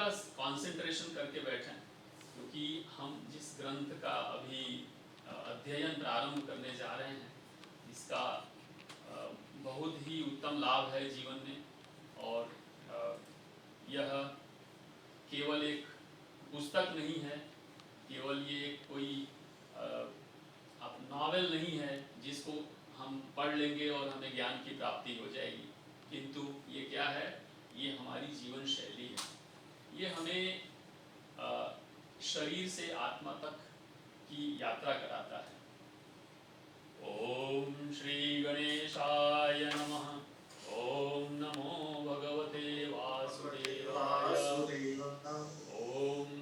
थोड़ा कंसंट्रेशन करके बैठें, क्योंकि हम जिस ग्रंथ का अभी अध्ययन प्रारंभ करने जा रहे हैं, इसका बहुत ही उत्तम लाभ है जीवन में। और यह केवल एक पुस्तक नहीं है, केवल ये कोई नॉवेल नहीं है जिसको हम पढ़ लेंगे और हमें ज्ञान की प्राप्ति हो जाएगी, किंतु ये क्या है, ये हमारी जीवन शैली है। ये हमें शरीर से आत्मा तक की यात्रा कराता है। ओम श्री गणेशाय नमः। ओम नमो भगवते वासुदेवाय। ओम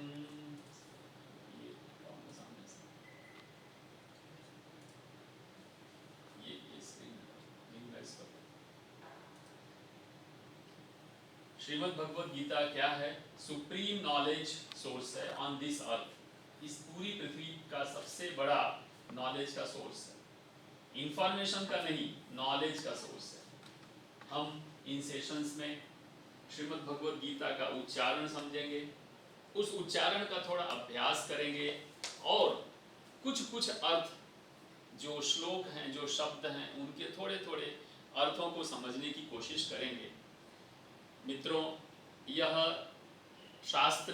श्रीमद् भगवद गीता क्या है? सुप्रीम नॉलेज सोर्स है ऑन दिस अर्थ। इस पूरी पृथ्वी का सबसे बड़ा नॉलेज का सोर्स है, इंफॉर्मेशन का नहीं, नॉलेज का सोर्स है। हम इन सेशंस में श्रीमद् भगवद गीता का उच्चारण समझेंगे, उस उच्चारण का थोड़ा अभ्यास करेंगे और कुछ अर्थ, जो श्लोक हैं, जो शब्द हैं, उनके थोड़े थोड़े अर्थों को समझने की कोशिश करेंगे। मित्रों, यह शास्त्र,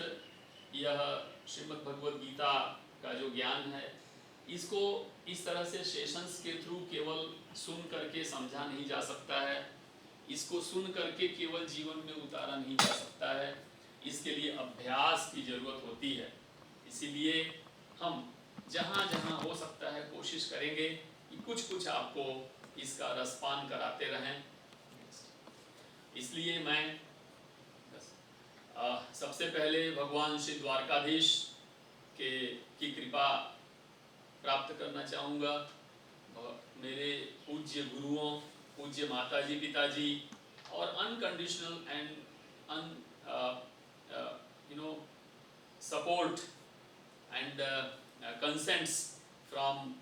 यह श्रीमद् भगवद गीता का जो ज्ञान है, इसको इस तरह से सेशंस के थ्रू केवल सुन करके समझा नहीं जा सकता है, इसको सुन करके केवल जीवन में उतारा नहीं जा सकता है। इसके लिए अभ्यास की जरूरत होती है। इसीलिए हम जहाँ जहाँ हो सकता है कोशिश करेंगे कि कुछ आपको इसका रसपान कराते रहें। इसलिए मैं सबसे पहले भगवान श्री द्वारकाधीश की कृपा प्राप्त करना चाहूँगा। मेरे पूज्य गुरुओं, पूज्य माताजी, पिताजी और unconditional and support and consents from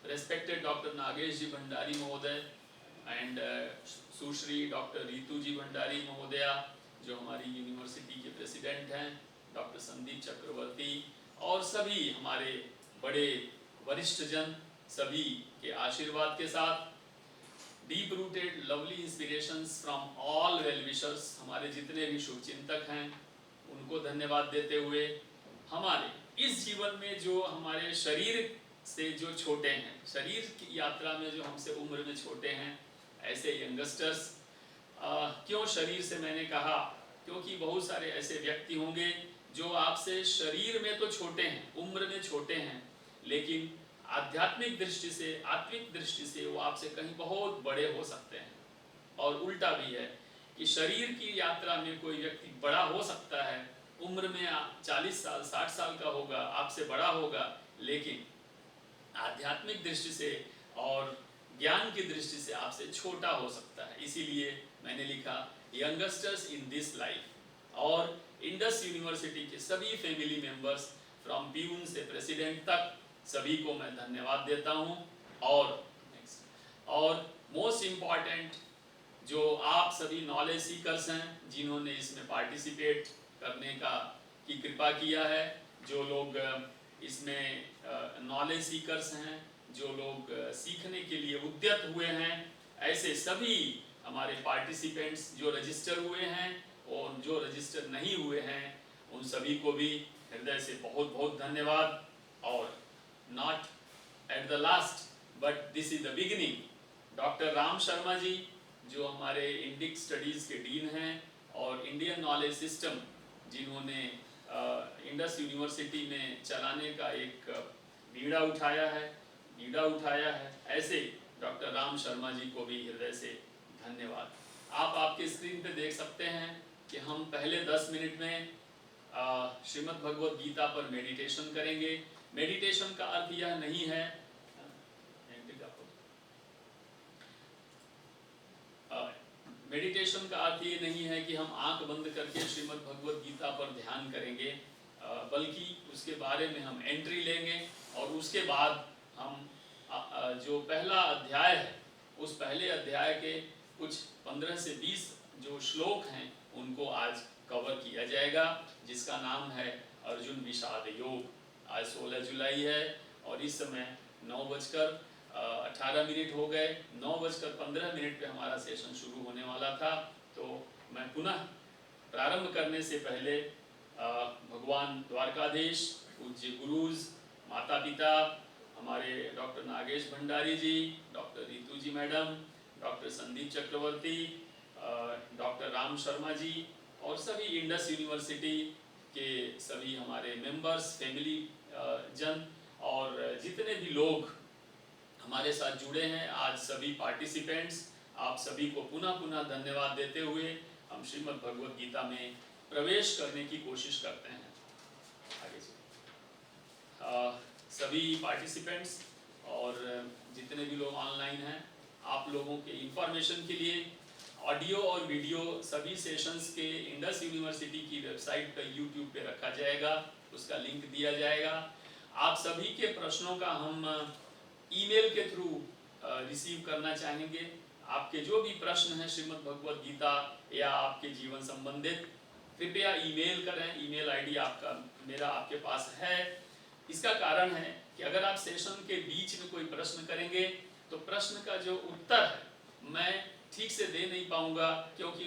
respected Dr. Nagesh ji Bhandari Mahoday and Sushri doctor Ritu ji Bhandari महोदया, जो हमारी यूनिवर्सिटी के प्रेसिडेंट हैं, डॉक्टर संदीप चक्रवर्ती और सभी हमारे बड़े वरिष्ठ जन, सभी के आशीर्वाद के साथ deep rooted lovely inspirations from all well wishers, हमारे जितने भी शुभचिंतक हैं उनको धन्यवाद देते हुए, हमारे इस जीवन में जो हमारे शरीर से जो छोटे हैं, शरीर की यात्रा में जो हमसे उम्र में छोटे हैं, ऐसे यंगस्टर्स, क्यों शरीर से मैंने कहा, क्योंकि बहुत सारे ऐसे व्यक्ति होंगे जो आपसे शरीर में तो छोटे हैं, उम्र में छोटे हैं, लेकिन आध्यात्मिक दृष्टि से, आत्मिक दृष्टि से वो आपसे कहीं बहुत बड़े हो सकते हैं। और उल्टा भी है कि शरीर की यात्रा में कोई व्यक्ति बड़ा हो सकता है, उम्र में 40 साल 60 साल का होगा, आपसे बड़ा होगा, लेकिन आध्यात्मिक दृष्टि से और ज्ञान की दृष्टि से आपसे छोटा हो सकता है। इसीलिए मैंने लिखा यंगस्टर्स इन दिस लाइफ। और इंडस यूनिवर्सिटी के सभी फैमिली मेंबर्स, फ्रॉम प्यून से प्रेसिडेंट तक, सभी को मैं धन्यवाद देता हूँ। और मोस्ट इम्पॉर्टेंट, जो आप सभी नॉलेज सीकर्स हैं, जिन्होंने इसमें पार्टिसिपेट करने की कृपा किया है, जो लोग इसमें नॉलेज सीकर्स हैं, जो लोग सीखने के लिए उद्यत हुए हैं, ऐसे सभी हमारे पार्टिसिपेंट्स जो रजिस्टर हुए हैं और जो रजिस्टर नहीं हुए हैं, उन सभी को भी हृदय से बहुत बहुत धन्यवाद। और not at the last but this is the beginning, doctor Ram Sharma ji, जो हमारे इंडिक स्टडीज़ के डीन हैं और इंडियन नॉलेज सिस्टम जिन्होंने इंडस यूनिवर्सिटी में चलाने का एक बीड़ा उठाया है, ऐसे डॉक्टर राम शर्मा जी को भी हृदय से धन्यवाद। आप आपके स्क्रीन पे देख सकते हैं कि हम पहले 10 मिनट में श्रीमद् भगवद गीता पर मेडिटेशन करेंगे। मेडिटेशन का अर्थ यह नहीं है, मेडिटेशन का अर्थ ये नहीं है कि हम आंख बंद करके श्रीमद् भगवद गीता पर ध्यान करेंगे, बल्कि उसके बारे में हम एंट्री लेंगे और उसके बाद हम जो पहला अध्याय है, उस पहले अध्याय के कुछ 15 से 20 जो श्लोक हैं उनको आज कवर किया जाएगा, जिसका नाम है अर्जुन विषाद योग। आज 16 जुलाई है और इस समय 9:18 हो गए। 9:15 पे हमारा सेशन शुरू होने वाला था। तो मैं पुनः प्रारंभ करने से पहले भगवान द्वारकाधीश, पूज्य गुरुज, माता पिता, हमारे डॉक्टर नागेश भंडारी जी, डॉक्टर रितु जी मैडम, डॉक्टर संदीप चक्रवर्ती, डॉक्टर राम शर्मा जी और सभी इंडस यूनिवर्सिटी के सभी हमारे मेंबर्स, फैमिली जन और जितने भी लोग हमारे साथ जुड़े हैं, आज सभी पार्टिसिपेंट्स, आप सभी को पुनः पुनः धन्यवाद देते हुए हम श्रीमद् भगवद गीता में प्रवेश करने की कोशिश करते हैं। आगे सभी पार्टिसिपेंट्स और जितने भी लोग ऑनलाइन हैं, आप लोगों के इंफॉर्मेशन के लिए ऑडियो और वीडियो सभी सेशंस के इंडस यूनिवर्सिटी की वेबसाइट पर यूट्यूब पे रखा जाएगा, उसका लिंक दिया जाएगा। आप सभी के प्रश्नों का हम ईमेल के थ्रू रिसीव करना चाहेंगे। आपके जो भी प्रश्न हैं श्रीमद् भगवद गीता या आपके जीवन संबंधित, कृपया ईमेल करें। ईमेल आईडी आपका मेरा आपके पास है। इसका कारण है कि अगर आप सेशन के बीच में कोई प्रश्न करेंगे तो प्रश्न का जो उत्तर है मैं ठीक से दे नहीं पाऊंगा, क्योंकि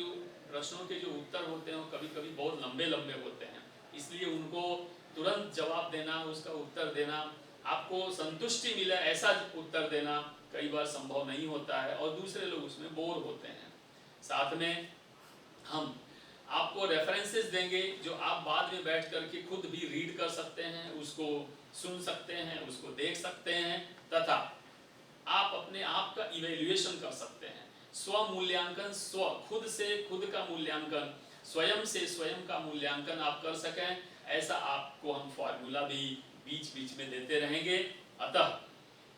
प्रश्नों के जो उत्तर होते हैं वो कभी कभी बहुत लंबे लंबे होते हैं। इसलिए उनको तुरंत जवाब देना, उसका उत्तर देना, आपको संतुष्टि मिले ऐसा उत्तर देना कई बार संभव नहीं होता है और दूसरे लोग उसमें बोर होते हैं। साथ में हम आपको रेफरेंसेस देंगे जो आप बाद में बैठ करके खुद भी रीड कर सकते हैं, उसको सुन सकते हैं, उसको देख सकते हैं, तथा आप अपने आप का इवैल्यूएशन कर सकते हैं। स्व मूल्यांकन, खुद से खुद का मूल्यांकन, स्वयं से स्वयं का मूल्यांकन आप कर सकें, ऐसा आपको हम फॉर्मूला भी बीच बीच में देते रहेंगे। अतः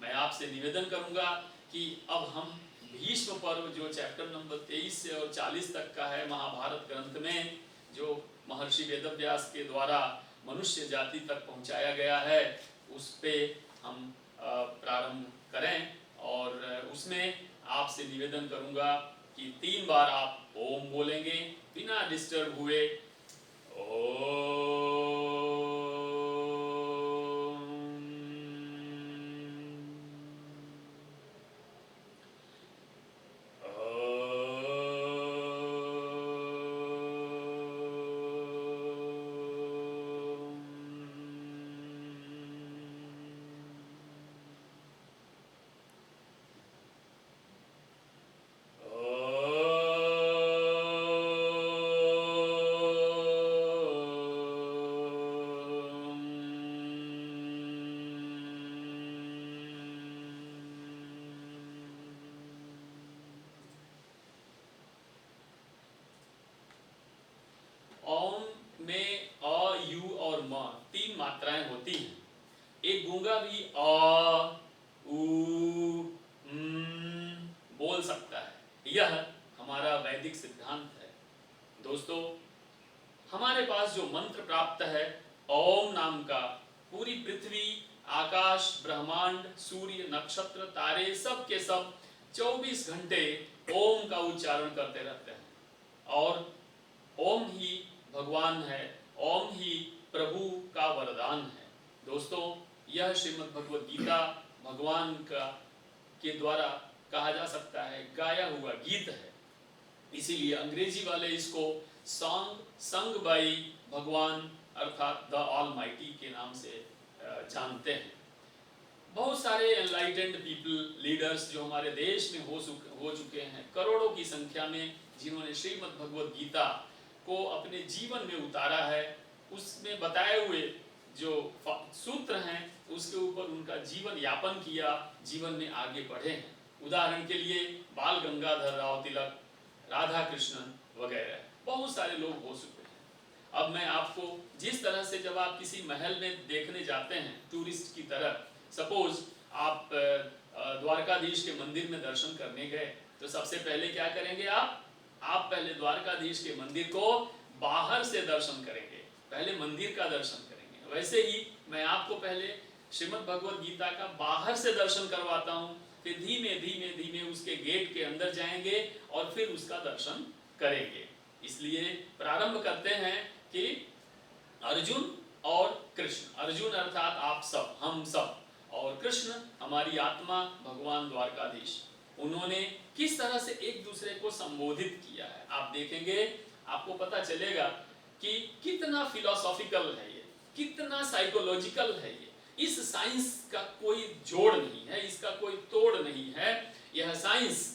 मैं आपसे निवेदन करूंगा कि अब हम भीष्म पर्व जो चैप्टर नंबर 23 से और 40 तक का है महाभारत ग्रंथ में, जो महर्षि वेदव्यास के द्वारा मनुष्य जाति तक पहुंचाया गया है, उस पे हम प्रारंभ करें। और उसमें आपसे निवेदन करूंगा कि 3 बार आप ओम बोलेंगे बिना डिस्टर्ब हुए। ओम में अ, यू और म 3 मात्राएं होती हैं। एक गूंगा भी अ, उ, बोल सकता है। यह हमारा वैदिक सिद्धांत है। दोस्तों, हमारे पास जो मंत्र प्राप्त है ओम नाम का, पूरी पृथ्वी, आकाश, ब्रह्मांड, सूर्य, नक्षत्र, तारे, सब के सब 24 घंटे ओम का उच्चारण करते रहते हैं। और ओम ही भगवान है, ओम ही प्रभु का वरदान है। दोस्तों, यह श्रीमद् भगवद गीता भगवान का के द्वारा कहा जा सकता है गाया हुआ गीत है। इसीलिए अंग्रेजी वाले इसको सॉन्ग संग बाई भगवान अर्थात द ऑलमाइटी के नाम से जानते हैं। बहुत सारे एनलाइटेंड पीपल, लीडर्स जो हमारे देश में हो चुके हैं, करोड़ों की संख्या में, जिन्होंने श्रीमद् भगवद गीता को अपने जीवन में उतारा है, उसमें बताए हुए जो सूत्र हैं उसके ऊपर उनका जीवन यापन किया, जीवन में आगे बढ़े हैं। उदाहरण के लिए बाल गंगाधर राव तिलक, राधा कृष्णन वगैरह बहुत सारे लोग हो चुके हैं। अब मैं आपको जिस तरह से, जब आप किसी महल में देखने जाते हैं टूरिस्ट की तरह, सपोज आप द्वारकाधीश के मंदिर में दर्शन करने गए, तो सबसे पहले क्या करेंगे आप पहले द्वारकाधीश के मंदिर को बाहर से दर्शन करेंगे, पहले मंदिर का दर्शन करेंगे। वैसे ही मैं आपको पहले श्रीमद् भगवद गीता का बाहर से दर्शन करवाता हूँ, फिर धीमे धीमे धीमे उसके गेट के अंदर जाएंगे और फिर उसका दर्शन करेंगे। इसलिए प्रारंभ करते हैं कि अर्जुन और कृष्ण, अर्जुन अर्थात आप सब, हम सब, और कृष्ण हमारी आत्मा भगवान द्वारकाधीश, उन्होंने किस तरह से एक दूसरे को संबोधित किया है। आप देखेंगे, आपको पता चलेगा कि कितना फिलोसॉफिकल है ये, कितना साइकोलॉजिकल है ये। इस साइंस का कोई जोड़ नहीं है, इसका कोई तोड़ नहीं है। यह साइंस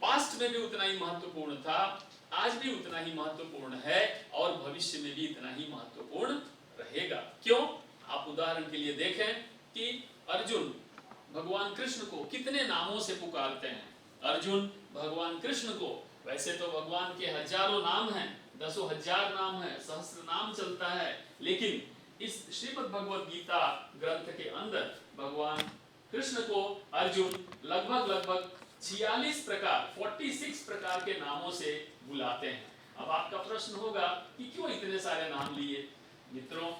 पास्ट में भी उतना ही महत्वपूर्ण था, आज भी उतना ही महत्वपूर्ण है, और भविष्य में भी इतना ही महत्वपूर्ण रहेगा। क्यों? आप उदाहरण के लिए देखें कि अर्जुन भगवान कृष्ण को कितने नामों से पुकारते हैं। अर्जुन भगवान कृष्ण को, वैसे तो भगवान के हजारों नाम हैं, दसों हजार नाम है, सहस्त्र नाम चलता है, लेकिन इस श्रीमद् भगवद गीता ग्रंथ के अंदर भगवान कृष्ण को अर्जुन लगभग 46 प्रकार, 46 प्रकार के नामों से बुलाते हैं। अब आपका प्रश्न होगा कि क्यों इतने सारे नाम लिए? मित्रों,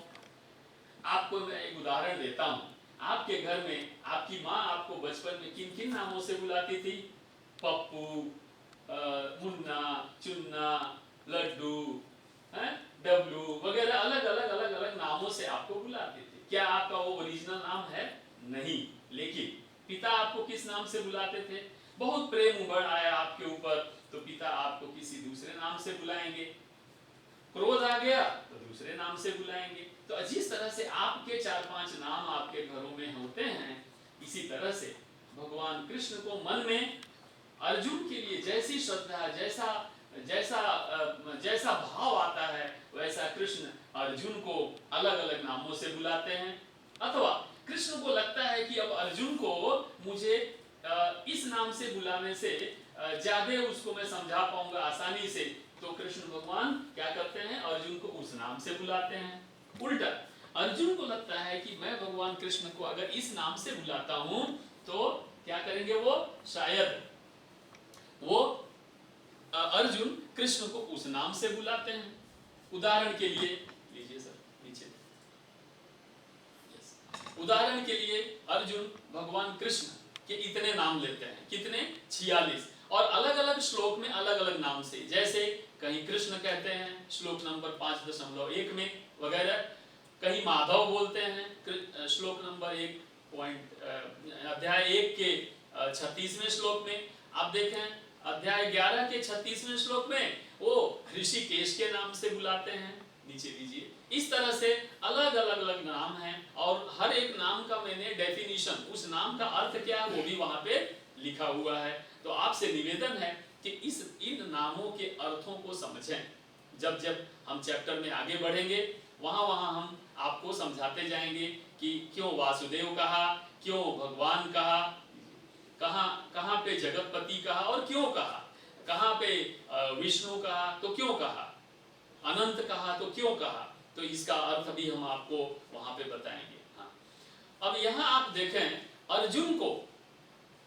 आपको मैं एक उदाहरण देता हूँ। आपके घर में आपकी माँ आपको बचपन में किन किन नामों से बुलाती थी? पप्पू, मुन्ना, चुन्ना, लड्डू, डब्लू वगैरह अलग अलग नामों से आपको बुलाती थी। क्या आपका वो ओरिजिनल नाम है? नहीं। लेकिन पिता आपको किस नाम से बुलाते थे? बहुत प्रेम उमड़ आया आपके ऊपर तो पिता आपको किसी दूसरे नाम से बुलाएंगे, क्रोध आ गया तो दूसरे नाम से बुलाएंगे। तो जिस तरह से आपके 4-5 नाम आपके घरों में होते हैं, इसी तरह से भगवान कृष्ण को मन में अर्जुन के लिए जैसी श्रद्धा, जैसा भाव आता है, वैसा कृष्ण अर्जुन को अलग अलग नामों से बुलाते हैं। अथवा कृष्ण को लगता है कि अब अर्जुन को मुझे इस नाम से बुलाने से ज्यादा उसको मैं समझा पाऊंगा आसानी से, तो कृष्ण भगवान क्या करते हैं? अर्जुन को उस नाम से बुलाते हैं। उल्टा अर्जुन को लगता है कि मैं भगवान कृष्ण को अगर इस नाम से बुलाता हूं तो क्या करेंगे वो? शायद वो अर्जुन कृष्ण को उस नाम से बुलाते हैं। उदाहरण के लिए लीजिए सर नीचे, उदाहरण के लिए अर्जुन भगवान कृष्ण के इतने नाम लेते हैं, कितने? 46, और अलग अलग श्लोक में अलग अलग नाम से। जैसे कहीं कृष्ण कहते हैं श्लोक नंबर 5.1 में वगैरह, कहीं माधव बोलते हैं श्लोक नंबर 1 अध्याय 1 के 36वें श्लोक में। आप देखें अध्याय 11 के 36वें श्लोक में वो ऋषिकेश के नाम से बुलाते हैं। नीचे लीजिए, इस तरह से अलग अलग नाम हैं, और हर एक नाम का मैंने डेफिनेशन, उस नाम का अर्थ क्या है वो भी वहां पे लिखा हुआ है। तो आपसे निवेदन है कि इन नामों के अर्थों को समझें। जब जब हम चैप्टर में आगे बढ़ेंगे वहां हम आपको समझाते जाएंगे कि क्यों वासुदेव कहा, क्यों भगवान कहा, कहाँ पे जगतपति कहा और क्यों कहा, कहाँ पे विष्णु कहा तो क्यों कहा, अनंत कहा तो क्यों कहा। तो इसका अर्थ भी हम आपको वहां पे बताएंगे। हाँ, अब यहाँ आप देखें अर्जुन को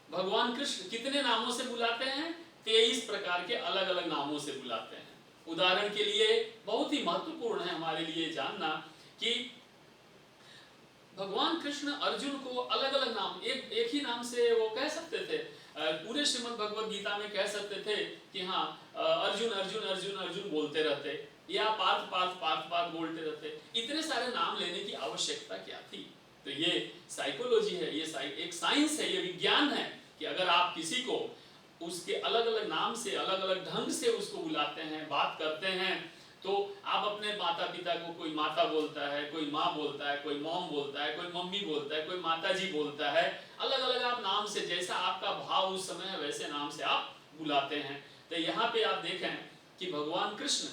भगवान कृष्ण कितने नामों से बुलाते हैं? 23 प्रकार के अलग अलग नामों से बुलाते हैं। उदाहरण के लिए बहुत ही महत्वपूर्ण है हमारे लिए जानना कि भगवान कृष्ण अर्जुन को अलग अलग नाम, एक ही नाम से वो कह सकते थे। पूरे श्रीमद् भगवद गीता में कह सकते थे कि हाँ अर्जुन अर्जुन अर्जुन अर्जुन बोलते रहते, या पार्थ पार्थ पार्थ पार्थ बोलते रहते। इतने सारे नाम लेने की आवश्यकता क्या थी? तो ये साइकोलॉजी है, ये एक साइंस है, ये विज्ञान है कि अगर आप किसी को उसके अलग अलग नाम से, अलग अलग ढंग से उसको बुलाते हैं, बात करते हैं, तो आप अपने माता पिता को, कोई माता बोलता है, कोई माँ बोलता है, कोई मॉम बोलता है, कोई मम्मी बोलता है, कोई माता जी बोलता है, अलग अलग आप नाम से, जैसा आपका भाव उस समय है वैसे नाम से आप बुलाते हैं। तो यहाँ पे आप देखें कि भगवान कृष्ण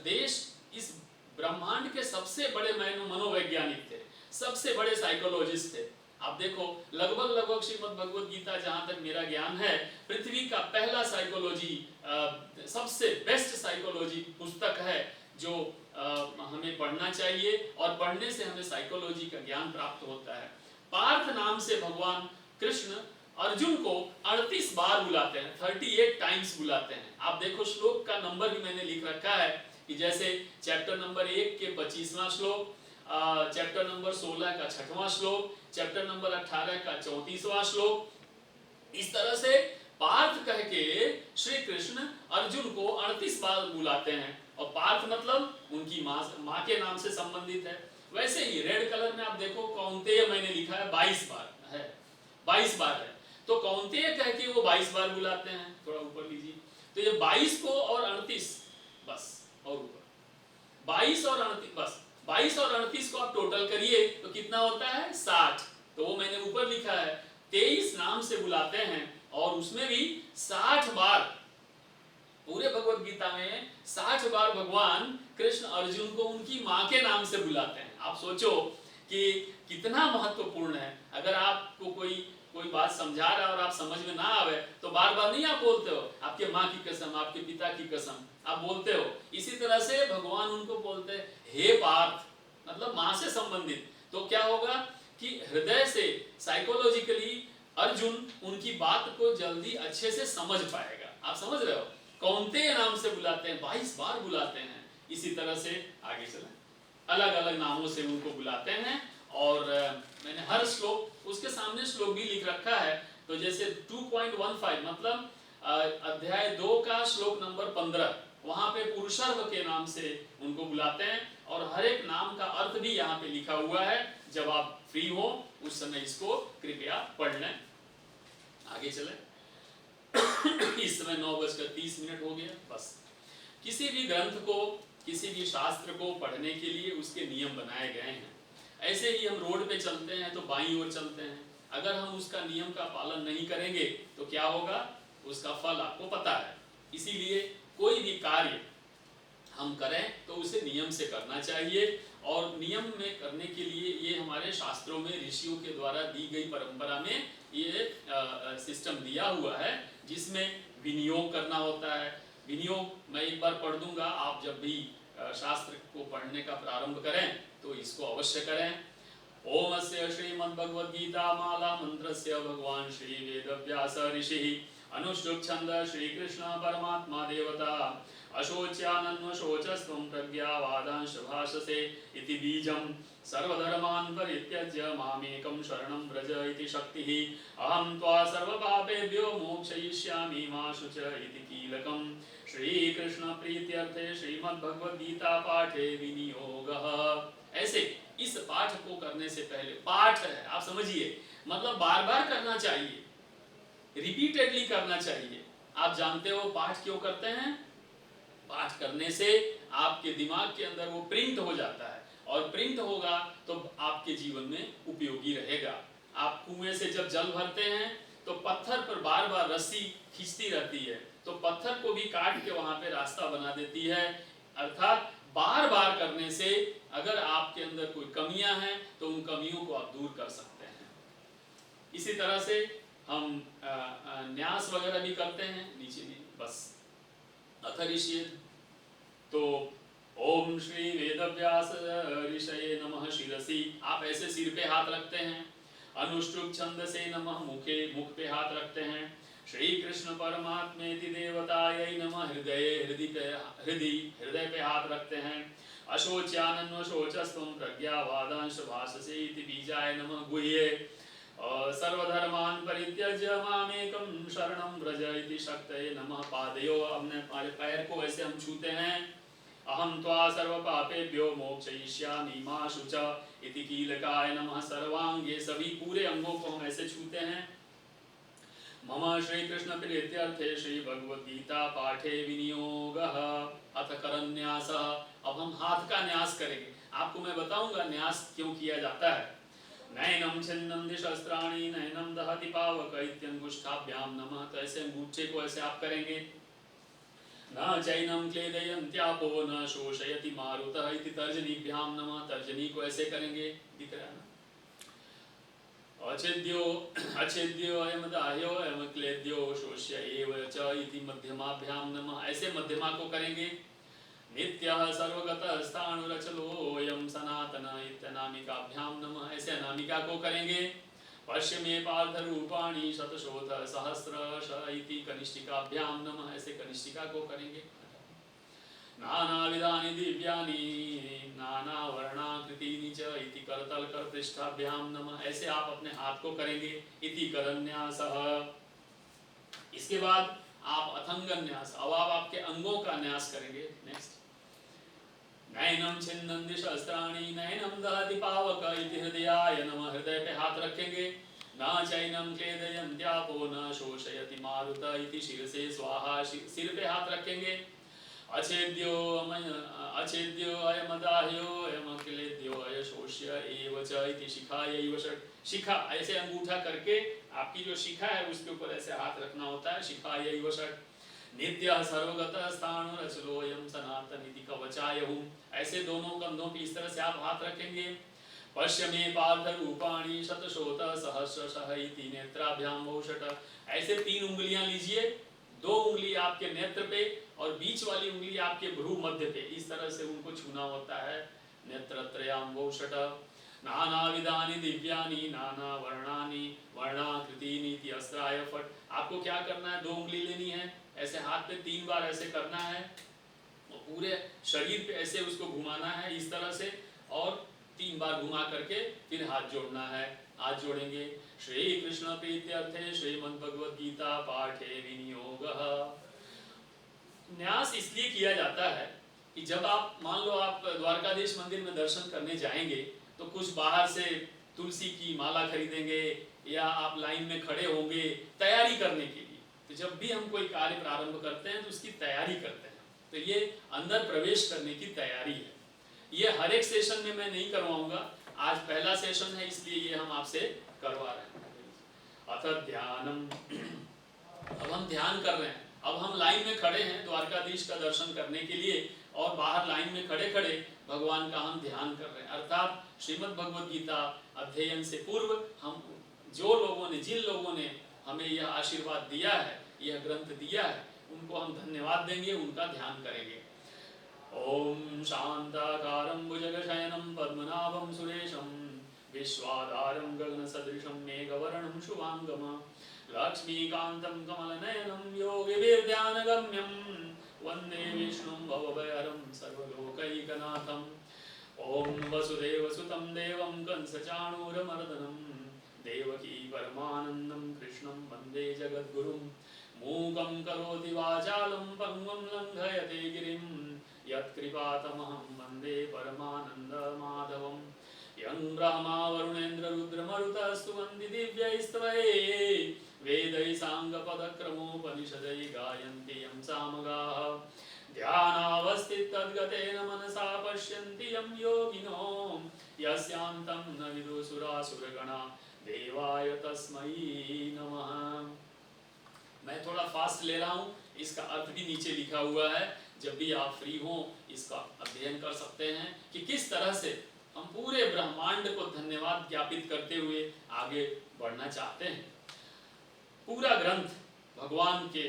देश, इस ब्रह्मांड के सबसे बड़े मनोवैज्ञानिक थे, सबसे बड़े साइकोलॉजिस्ट थे। आप देखो लगभग श्रीमद् भगवद गीता, जहां तक मेरा ज्ञान है, पृथ्वी का पहला साइकोलॉजी, सबसे बेस्ट साइकोलॉजी पुस्तक है जो हमें पढ़ना चाहिए, और पढ़ने से हमें साइकोलॉजी का ज्ञान प्राप्त होता है। पार्थ नाम से भगवान कृष्ण अर्जुन को 38 बार बुलाते हैं, 38 टाइम्स बुलाते हैं। आप देखो श्लोक का नंबर भी मैंने लिख रखा है कि जैसे चैप्टर नंबर 1 के 25वां श्लोक, चैप्टर नंबर 16 का 6वां श्लोक, चैप्टर नंबर 18 का 34वां श्लोक। इस तरह से पार्थ कह के श्री कृष्ण अर्जुन को 38 बार बुलाते हैं, और पार्थ मतलब उनकी माँ के नाम से संबंधित है। वैसे ही रेड कलर में आप देखो कौन्तेय मैंने लिखा है 22 बार है, 22 बार है, तो कौन्तेय कह के वो 22 बार बुलाते हैं। थोड़ा ऊपर लीजिए, तो ये 22 को और 38 बस, और ऊपर 22 और 38 बस, 22 और 38 को आप टोटल करिए तो कितना होता है 60। तो वो मैंने ऊपर लिखा है 23 नाम से बुलाते हैं, और उसमें भी 60 बार, पूरे भगवत गीता में 60 बार भगवान कृष्ण अर्जुन को उनकी माँ के नाम से बुलाते हैं। आप सोचो कि कितना महत्वपूर्ण है। अगर आपको कोई बात समझा रहा है और आप समझ में ना आवे तो बार बार नहीं आप बोलते हो आपके माँ की कसम, आपके पिता की कसम, आप बोलते हो। इसी तरह से भगवान उनको बोलते हैं हे पार्थ, मतलब माँ से संबंधित। तो क्या होगा कि हृदय से साइकोलॉजिकली अर्जुन उनकी बात को जल्दी अच्छे से समझ पाएगा। आप समझ रहे हो, कौन्तेय नाम से बुलाते हैं, 22 बार बुलाते हैं। इसी तरह से आगे चलें, अलग अलग नामों से उनको बुलाते हैं। और मैंने हर श्लोक, उसके सामने श्लोक भी लिख रखा है। तो जैसे 2.15 मतलब अध्याय 2 का श्लोक नंबर 15, वहां पे पुरुषर्व के नाम से उनको बुलाते हैं, और हर एक नाम का अर्थ भी यहाँ पे लिखा हुआ है। जब आप फ्री हो उस समय इसको कृपया पढ़ लें। आगे चलें। इस समय 9:30 हो गया। बस किसी भी ग्रंथ को, किसी भी शास्त्र को पढ़ने के लिए उसके नियम बनाए गए हैं। ऐसे ही हम रोड पे चलते हैं तो बाईं ओर चलते हैं, अगर हम उसका नियम का पालन नहीं करेंगे तो क्या होगा, उसका फल आपको पता है। इसीलिए कोई भी कार्य हम करें तो उसे नियम से करना चाहिए, और नियम में करने के लिए ये हमारे शास्त्रों में ऋषियों के द्वारा दी गई परंपरा में ये सिस्टम दिया हुआ है, जिसमें विनियोग करना होता है। विनियोग मैं एक बार पढ़ दूंगा, आप जब भी शास्त्र को पढ़ने का प्रारंभ करें तो इसको अवश्य करें। ओम अस्य श्रीमद्भगवद्गीता माला मंत्रस्य भगवान श्री वेदव्यास ऋषिः अनुष्टुप् छंद श्री कृष्ण परमात्मा देवता अशोच्यानन्वशोचस्त्वं प्रज्ञावादांश भाषसे इति बीजं सर्वधर्मान् परित्यज्य मामेकं शरणं व्रज इति शक्तिः अहं त्वा सर्वपापेभ्यो मोक्षयिष्यामि मा शुच इति कीलकम्। श्री कृष्ण प्रीत्यर्थे श्रीमद्भगवद्गीता पाठे विनियोगः। ऐसे इस पाठ को करने से पहले, पाठ है आप समझिए, मतलब बार बार करना चाहिए, रिपीटेडली करना चाहिए। आप जानते हो पाठ क्यों करते हैं? पाठ करने से आपके दिमाग के अंदर वो प्रिंट हो जाता है, और प्रिंट होगा तो आपके जीवन में उपयोगी रहेगा। आप कुएं से जब जल भरते हैं तो पत्थर पर बार बार रस्सी खींचती रहती है, तो पत्थर को भी काट के वहां पे रास्ता बना देती है। अर्थात बार बार करने से अगर आपके अंदर कोई कमियां हैं तो उन कमियों को आप दूर कर सकते हैं। इसी तरह से हम न्यास वगैरह भी करते हैं, नीचे भी बस अथर्षिये। तो ओम श्री वेदव्यास ऋषये नमः शिरसि, आप ऐसे सिर पे हाथ रखते हैं। अनुष्टुप् छंद से नमः, मुख पे हाथ रखते हैं। श्री कृष्ण परमात्मेति देवतायै नमः, हृदय पे हाथ रखते हैं। अशोच्यानन्वशोचस्त्वं प्रज्ञावादांश भाषसे इति बीजाय नमः गुह्ये। सर्वधर्मान् परित्यज्य मामेकं शरणं व्रज इति शक्तये नमः। पादयोः, अपने पैर को ऐसे हम छूते हैं। अहं त्वा सर्वपापेभ्यो मोक्षयिष्यामि मा शुच इति कीलकाय नमः। सर्वांगे, सभी पूरे अंगों को हम ऐसे छूते हैं। मम श्री कृष्ण प्रीत्यर्थे श्री भगवद्गीता पाठे विनियोगः अथ करन्यासः। अब हम हाथ का न्यास करेंगे। आपको मैं बताऊंगा न्यास क्यों किया जाता है। नैनम छिन्नन्ति शस्त्राणि नैनम दहति पावक इत्यंगुष्ठाभ्याम नमः। तो ऐसे अंगूठे को ऐसे आप करेंगे। न चैनम क्लेदयन्त्यापो न शोषयति मारुतः इति तर्जनीभ्याम नमः। तर्जनी को ऐसे करेंगे, दिख रहा है ना। अच्छेद्यो अयम दाह्यो अयम क्लेद्यो शोष्य एव च इति मध्यमाभ्याम नमः। ऐसे मध्यमा को करेंगे। नित्यः सर्वगतः स्थाणुरचलोऽयं सनातन इत्यनामिकाभ्याम नमः। ऐसे अनामिका को करेंगे। पश्चिमे पार्थ रूपाणि शतशोथ सहस्रश इति कनिष्ठिकाभ्याम नमः। ऐसे कनिष्ठिका को करेंगे। नानाविधानि दिव्यानि नानावर्णाकृतीनि च इति करतलकरपृष्ठाभ्याम नमः। ऐसे आप अपने हाथ को करेंगे। इति करन्यासः। इसके बाद आप अथंग न्यास, अब आप आपके अंगों का न्यास करेंगे। नेक्स्ट, नयनम छिन्नन्ति शस्त्राणि नयनम दहति पावक इति हृदयाय नमः, हृदय पे हाथ रखेंगे। न चैनम क्लेदयन्त्यापो न शोषयति मारुत इति शिरसे स्वाहा, सिर पे हाथ रखेंगे। अच्छेद्यो अच्छेद्यो अयमदाह्यो अयमक्लेद्यो अयशोष्य एव च इति शिखायैव षट्, शिखा ऐसे अंगूठा करके आपकी जो शिखा है उसके ऊपर ऐसे हाथ रखना होता है। शिखायैव षट्, नित्य सर्वगतः स्थाणुरचलोऽयं सनातन इति कवचायहुम्, ऐसे दोनों कंधों पे इस तरह से आप हाथ रखेंगे। पश्य मे पार्थ रूपाणि शतशोत सहस्रशः इति नेत्राभ्याम बहुषट, ऐसे 3 उंगलियां लीजिए, 2 उंगली आपके नेत्र पे और बीच वाली उंगली आपके भ्रू मध्य पे, इस तरह से उनको छूना होता है। नेत्रत्रयाम बहुषट, नानाविधानि दिव्यानि नाना वर्णानि वर्णाकृतीनि इति अस्त्राय फट, आपको क्या करना है, 2 उंगली लेनी है, ऐसे हाथ पे 3 बार ऐसे करना है, पूरे शरीर पे ऐसे उसको घुमाना है इस तरह से, और 3 बार घुमा करके फिर हाथ जोड़ना है। हाथ जोड़ेंगे। श्री कृष्ण प्रीत्यर्थे श्रीमद् भगवद गीता पाठे विनियोगः। न्यास इसलिए किया जाता है कि जब आप मान लो आप द्वारकाधीश मंदिर में दर्शन करने जाएंगे तो कुछ बाहर से तुलसी की माला खरीदेंगे या आप लाइन में खड़े होंगे तैयारी करने के लिए। तो जब भी हम कोई कार्य प्रारंभ करते हैं तो उसकी तैयारी करते हैं, तो ये अंदर प्रवेश करने की तैयारी है। ये हर एक सेशन में मैं नहीं करवाऊंगा, आज पहला सेशन है इसलिए ये हम आपसे करवा रहे हैं। अथ ध्यानम, अब हम ध्यान कर रहे हैं, अब हम लाइन में खड़े हैं द्वारकाधीश का दर्शन करने के लिए और बाहर लाइन में खड़े खड़े भगवान का हम ध्यान कर रहे हैं। अर्थात श्रीमद् भगवद गीता अध्ययन से पूर्व हम जो लोगों ने, जिन लोगों ने हमें यह आशीर्वाद दिया है, यह ग्रंथ दिया है, उनको हम धन्यवाद देंगे, उनका ध्यान करेंगे। ओम शांताकारं भुजगशयनं पद्मनाभं सुरेशं विश्वाधारं गगनसदृशं मेघवर्णं शुभांगं लक्ष्मीकान्तं कमलनयनं योगिभिर्ध्यानगम्यं वन्दे विष्णुं भवभयहरं सर्वलोकैकनाथम्। ओम वसुदेवसुतं देवं कंसचाणूरमर्दनं देवकी परमानन्दं कृष्णं वन्दे जगद्गुरुं। मूकं करोति वाचालं पंगुं लङ्घयते गिरिं यत्कृपातमहं वन्दे परमानन्दमाधवम्। यं ब्रह्मा वरुणेन्द्र रुद्रमरुतः स्तुवन्ति दिव्यैस्तवैः वेदैः साङ्गपदक्रमोपनिषदैः गायन्ति यं सामगाः। ध्यानावस्थितद्गतेन मनसा पश्यन्ति यं योगिनो यस्यान्तं न विदुसुरासुरगणा देवाय तस्मै नमः। मैं थोड़ा फास्ट ले रहा हूँ, इसका अर्थ भी नीचे लिखा हुआ है, जब भी आप फ्री हो इसका अध्ययन कर सकते हैं कि किस तरह से हम पूरे ब्रह्मांड को धन्यवाद ज्ञापित करते हुए आगे बढ़ना चाहते हैं। पूरा ग्रंथ भगवान के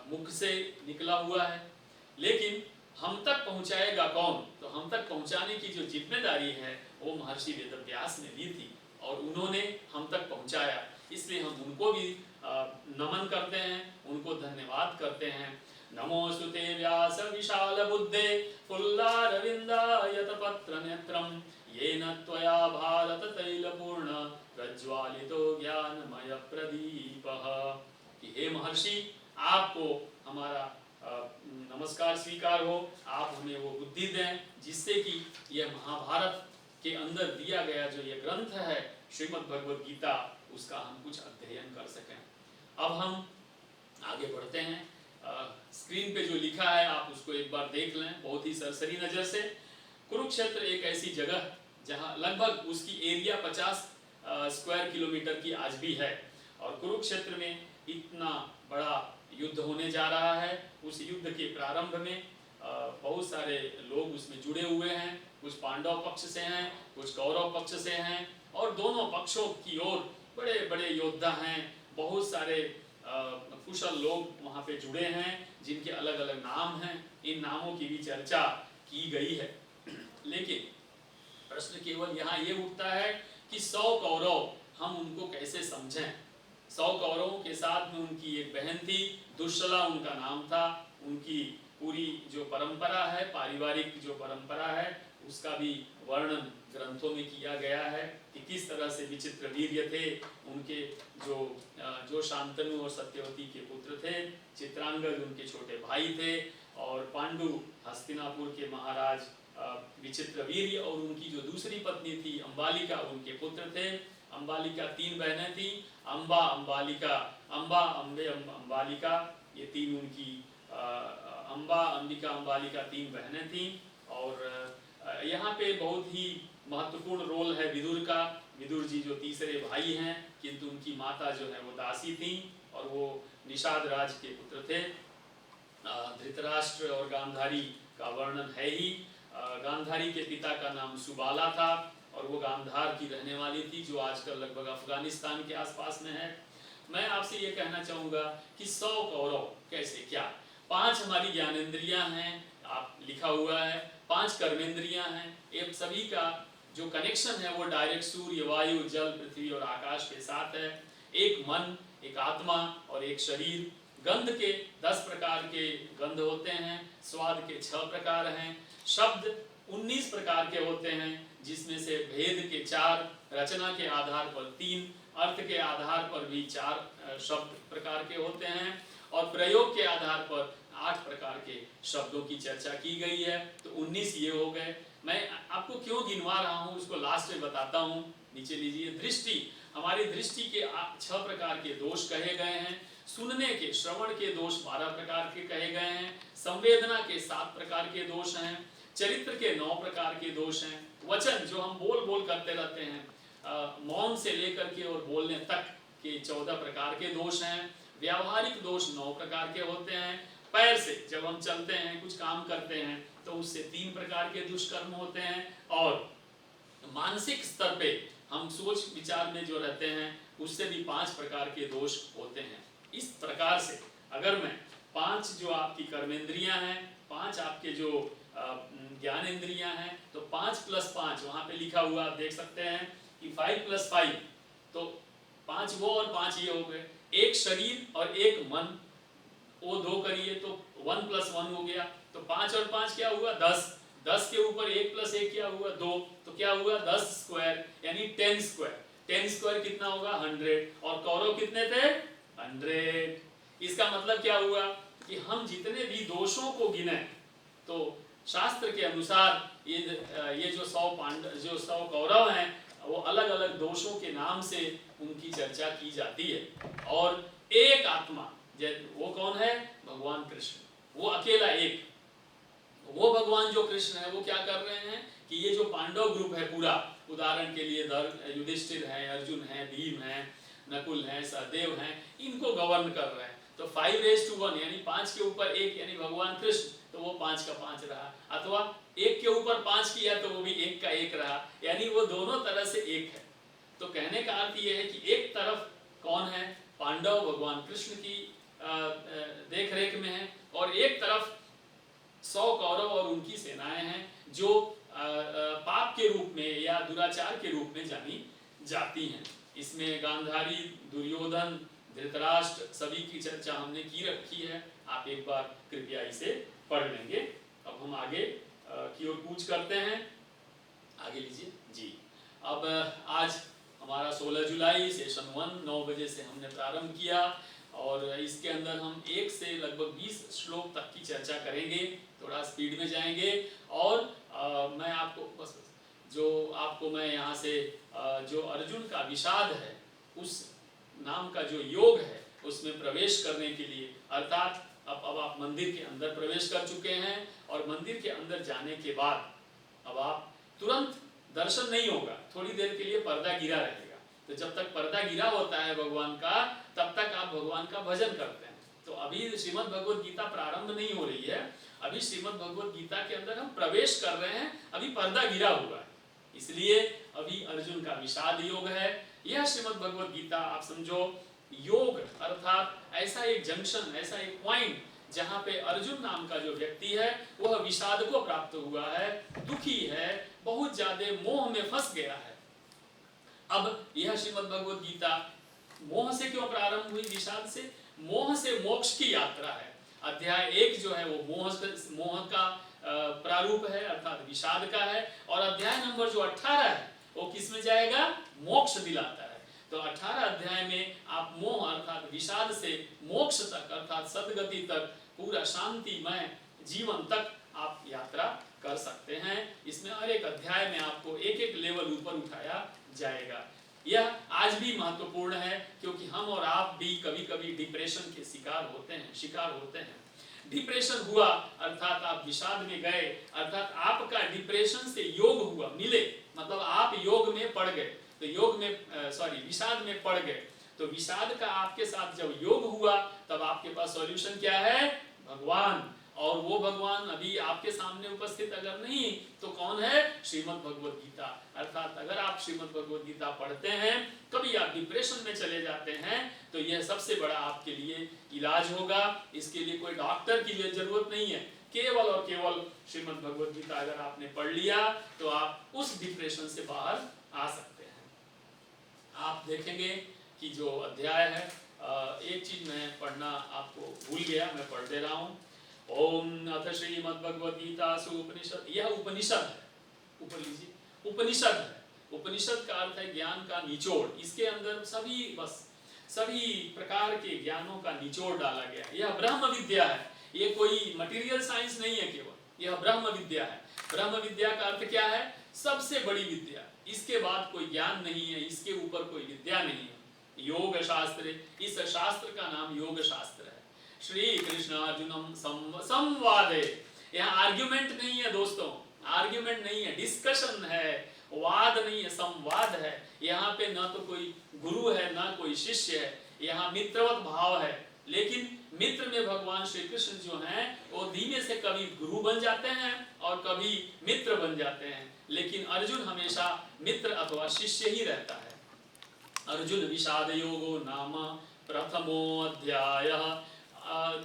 मुख से निकला हुआ है, लेकिन हम तक पहुंचाएगा कौन? तो हम तक पहुंचाने की जो जिम्मेदारी है वो महर्षि वेदव्यास ने ली थी और उन्होंने हम तक पहुंचाया, इसलिए हम उनको भी नमन करते हैं, उनको धन्यवाद करते हैं। नमोस्तुते व्यास विशाल बुद्धे फुल्लारविन्दायत पत्र नेत्रम येन त्वया भारत तैलपूर्ण प्रज्वालितो ज्ञानमय प्रदीपः। कि हे महर्षि, आपको हमारा नमस्कार स्वीकार हो, आप हमें वो बुद्धि दें जिससे कि यह महाभारत के अंदर दिया गया जो ये ग्रंथ है श्रीमद् भगवद गीता, उसका हम कुछ अध्ययन कर सकें। अब हम आगे बढ़ते हैं। स्क्रीन पे जो लिखा है आप उसको एक बार देख लें बहुत ही सरसरी नज़र से। कुरुक्षेत्र एक ऐसी जगह जहां लगभग उसकी एरिया 50 स्क्वायर किलोमीटर की आज भी है, और कुरुक्षेत्र में इतना बड़ा युद्ध होने जा रहा है। उस युद्ध के प्रारंभ में बहुत सारे लोग उसमें जुड़े हुए हैं, कुछ पांडव पक्ष से हैं, कुछ कौरव पक्ष से हैं, और दोनों पक्षों की ओर बड़े बड़े योद्धा हैं, बहुत सारे कुशल लोग वहाँ पे जुड़े हैं जिनके अलग अलग नाम हैं। इन नामों की भी चर्चा की गई है, लेकिन प्रश्न केवल यहाँ ये उठता है कि 100 कौरव हम उनको कैसे समझें। 100 कौरवों के साथ में उनकी एक बहन थी, दुश्शला उनका नाम था। उनकी पूरी जो परंपरा है, पारिवारिक जो परंपरा है, उसका भी वर्णन ग्रंथों में किया गया है कि किस तरह से विचित्र वीर्य थे उनके, जो शांतनु और सत्यवती के पुत्र थे, चित्रांगद उनके छोटे भाई थे, और पांडु हस्तिनापुर के महाराज विचित्र वीर्य और उनकी जो दूसरी पत्नी थी अंबालिका उनके पुत्र थे। अंबालिका 3 बहनें थी, अंबा, अंबालिका, अंबा, अंबे, अंबालिका, ये 3 उनकी अंबा, अंबिका, अंबालिका 3 बहनें थीं। और यहाँ पे बहुत ही महत्वपूर्ण रोल है विदुर का। विदुर जी जो तीसरे भाई हैं, किंतु उनकी माता जो है वो दासी थी और वो निषाद राज के पुत्र थे। धृतराष्ट्र और गांधारी का वर्णन है ही। गांधारी के पिता का नाम सुबाला था और वो गांधार की रहने वाली थी, जो आजकल लगभग अफगानिस्तान के आसपास में है। मैं आपसे ये कहना चाहूँगा कि 100 कौरव कैसे, क्या 5 हमारी ज्ञानेंद्रियाँ हैं, आप लिखा हुआ है, 5 कर्मेंद्रियाँ हैं, ये सभी का जो कनेक्शन है वो डायरेक्ट सूर्य, वायु, जल, पृथ्वी और आकाश के साथ है। एक मन, एक आत्मा और एक शरीर। गंध के 10 प्रकार के गंध होते हैं, स्वाद के 6 प्रकार हैं, शब्द 19 प्रकार के होते हैं, जिसमें से भेद के 4, रचना के आधार पर 3, अर्थ के आधार पर भी 4 शब्द प्रकार के होते हैं, और प्रयोग के आधार पर 8 प्रकार के शब्दों की चर्चा की गई है। तो 19 ये हो गए। मैं आपको क्यों गिनवा रहा हूँ उसको लास्ट में बताता हूँ। नीचे लीजिए, दृष्टि, हमारी दृष्टि के 6 प्रकार के दोष कहे गए हैं। सुनने के, श्रवण के दोष 12 प्रकार के कहे गए हैं। संवेदना के 7 प्रकार के दोष हैं। चरित्र के 9 प्रकार के दोष हैं। वचन, जो हम बोल बोल करते रहते हैं, मौन से लेकर के और बोलने तक के 14 प्रकार के दोष हैं। व्यावहारिक दोष 9 प्रकार के होते हैं। पैर से जब हम चलते हैं, कुछ काम करते हैं, तो उससे 3 प्रकार के दुष्कर्म होते हैं। और मानसिक स्तर पे हम सोच विचार में जो रहते हैं, उससे भी 5 प्रकार के दोष होते हैं। इस प्रकार से अगर मैं 5 जो आपकी कर्मेंद्रियां हैं, 5 आपके जो ज्ञानेंद्रियां हैं, तो 5 + 5 वहां पे लिखा हुआ आप देख सकते हैं कि 5 + 5, तो 5 वो और 5 ये हो गए। एक शरीर और एक मन, वो 2 करिए तो 1 + 1 हो गया, तो 5 और 5 क्या हुआ, 10। 10 के ऊपर 1 + 1 क्या हुआ, 2, तो क्या हुआ 10 स्क्वायर, यानी 10 स्क्वायर। 10 स्क्वायर कितना होगा, 100। और कौरव कितने थे, 100। इसका मतलब क्या हुआ कि हम जितने भी दोषों को गिने, तो शास्त्र के अनुसार ये जो 100 कौरव हैं, वो अलग अलग दोषों के नाम से उनकी चर्चा की जाती है। और एक आत्मा, वो कौन है, भगवान कृष्ण, वो अकेला एक, वो भगवान जो कृष्ण है, वो क्या कर रहे हैं कि ये जो पांडव ग्रुप है पूरा, उदाहरण के लिए युधिष्ठिर है, अर्जुन है, भीम है, नकुल है, सहदेव हैं, इनको गवर्न कर रहे हैं। तो 5:1 यानी 5 के ऊपर 1 यानी भगवान कृष्ण, तो वो 5 का 5 रहा। अथवा 1 के ऊपर 5 किया तो वो भी 1 का 1 रहा, यानी वो दोनों तरह से 1 है। तो कहने का अर्थ ये है कि एक तरफ कौन है, पांडव भगवान कृष्ण की देख रेख में है, और एक तरफ 100 कौरव और उनकी सेनाएं हैं, जो पाप के रूप में या दुराचार के रूप में जानी जाती हैं। इसमें गांधारी, दुर्योधन, धृतराष्ट्र सभी की चर्चा हमने की रखी है, आप एक बार कृपया इसे पढ़ लेंगे। अब हम आगे की ओर कूच करते हैं। आगे लीजिए जी। अब आज हमारा 16 जुलाई सेशन 1 9 बजे से हमने प्रारंभ किया, और इसके अंदर हम 1 से लगभग 20 श्लोक तक की चर्चा करेंगे। थोड़ा स्पीड में जाएंगे, और मैं आपको बस मैं यहाँ से जो अर्जुन का विषाद है, उस नाम का जो योग है, उसमें प्रवेश करने के लिए, अर्थात अब आप मंदिर के अंदर प्रवेश कर चुके हैं, और मंदिर के अंदर जाने के बाद अब आप तुरंत दर्शन नहीं होगा, थोड़ी देर के लिए पर्दा गिरा रहेगा। तो जब तक पर्दा गिरा होता है भगवान का, तब तक आप भगवान का भजन करते हैं। तो अभी श्रीमद् भगवद गीता प्रारंभ नहीं हो रही है, अभी श्रीमद् भगवद गीता के अंदर हम प्रवेश कर रहे हैं, अभी पर्दा गिरा हुआ है, इसलिए अभी अर्जुन का विषाद योग है। यह श्रीमद् भगवद गीता आप समझो योग, अर्थात ऐसा एक जंक्शन, ऐसा एक पॉइंट जहाँ पे अर्जुन नाम का जो व्यक्ति है वह विषाद को प्राप्त हुआ है, दुखी है, बहुत ज्यादा मोह में फंस गया है। अब यह श्रीमद् भगवद गीता मोह से क्यों प्रारंभ हुई, विषाद से? मोह से मोक्ष की यात्रा है। अध्याय 1 जो है वो मोह का रूप है अर्थात विषाद का है, और अध्याय नंबर जो 18 है वो किस में जाएगा, मोक्ष दिलाता है। तो 18 अध्याय में आप मोह अर्थात विषाद से मोक्ष तक अर्थात सद्गति तक पूरा शांतिमय जीवन तक आप यात्रा कर सकते हैं। इसमें हर एक अध्याय में आपको एक एक लेवल ऊपर उठाया जाएगा। यह आज भी महत्वपूर्ण है क्योंकि हम और आप भी कभी कभी डिप्रेशन के शिकार होते हैं। डिप्रेशन हुआ अर्थात आप विषाद में गए, अर्थात आपका डिप्रेशन से योग हुआ, मिले, मतलब आप योग में पड़ गए, तो योग में विषाद में पड़ गए, तो विषाद का आपके साथ जब योग हुआ तब आपके पास सॉल्यूशन क्या है, भगवान। और वो भगवान अभी आपके सामने उपस्थित अगर नहीं तो कौन है, श्रीमद् भगवद गीता। अर्थात अगर आप श्रीमद् भगवद गीता पढ़ते हैं, कभी आप डिप्रेशन में चले जाते हैं, तो यह सबसे बड़ा आपके लिए इलाज होगा। इसके लिए कोई डॉक्टर की जरूरत नहीं है, केवल और केवल श्रीमद् भगवद गीता अगर आपने पढ़ लिया तो आप उस डिप्रेशन से बाहर आ सकते हैं। आप देखेंगे कि जो अध्याय है, एक चीज मैं पढ़ना आपको भूल गया, मैं पढ़ दे रहा हूँ। ओम अथ श्रीमद्भगवद्गीतासु उपनिषद, यह उपनिषद है, ऊपर लीजिए, उपनिषद है। उपनिषद का अर्थ है ज्ञान का निचोड़। इसके अंदर सभी प्रकार के ज्ञानों का निचोड़ डाला गया। यह ब्रह्म विद्या है, ये कोई मटेरियल साइंस नहीं है, केवल यह ब्रह्म विद्या है। ब्रह्म विद्या का अर्थ क्या है, सबसे बड़ी विद्या। इसके बाद कोई ज्ञान नहीं है, इसके ऊपर कोई विद्या नहीं है। योग शास्त्र, इस शास्त्र का नाम योग शास्त्र है। श्री कृष्ण अर्जुनम संवाद है, यहाँ आर्ग्यूमेंट नहीं है दोस्तों, आर्ग्यूमेंट नहीं है, डिस्कशन है, वाद नहीं है, संवाद है। यहाँ पे ना तो कोई गुरु है ना कोई शिष्य है, यहाँ मित्रवत भाव है। लेकिन मित्र में भगवान श्री कृष्ण जो हैं वो धीमे से कभी गुरु बन जाते हैं और कभी मित्र बन जाते हैं, लेकिन अर्जुन हमेशा मित्र अथवा शिष्य ही रहता है। अर्जुन विषाद योगो नाम प्रथमो अध्याय।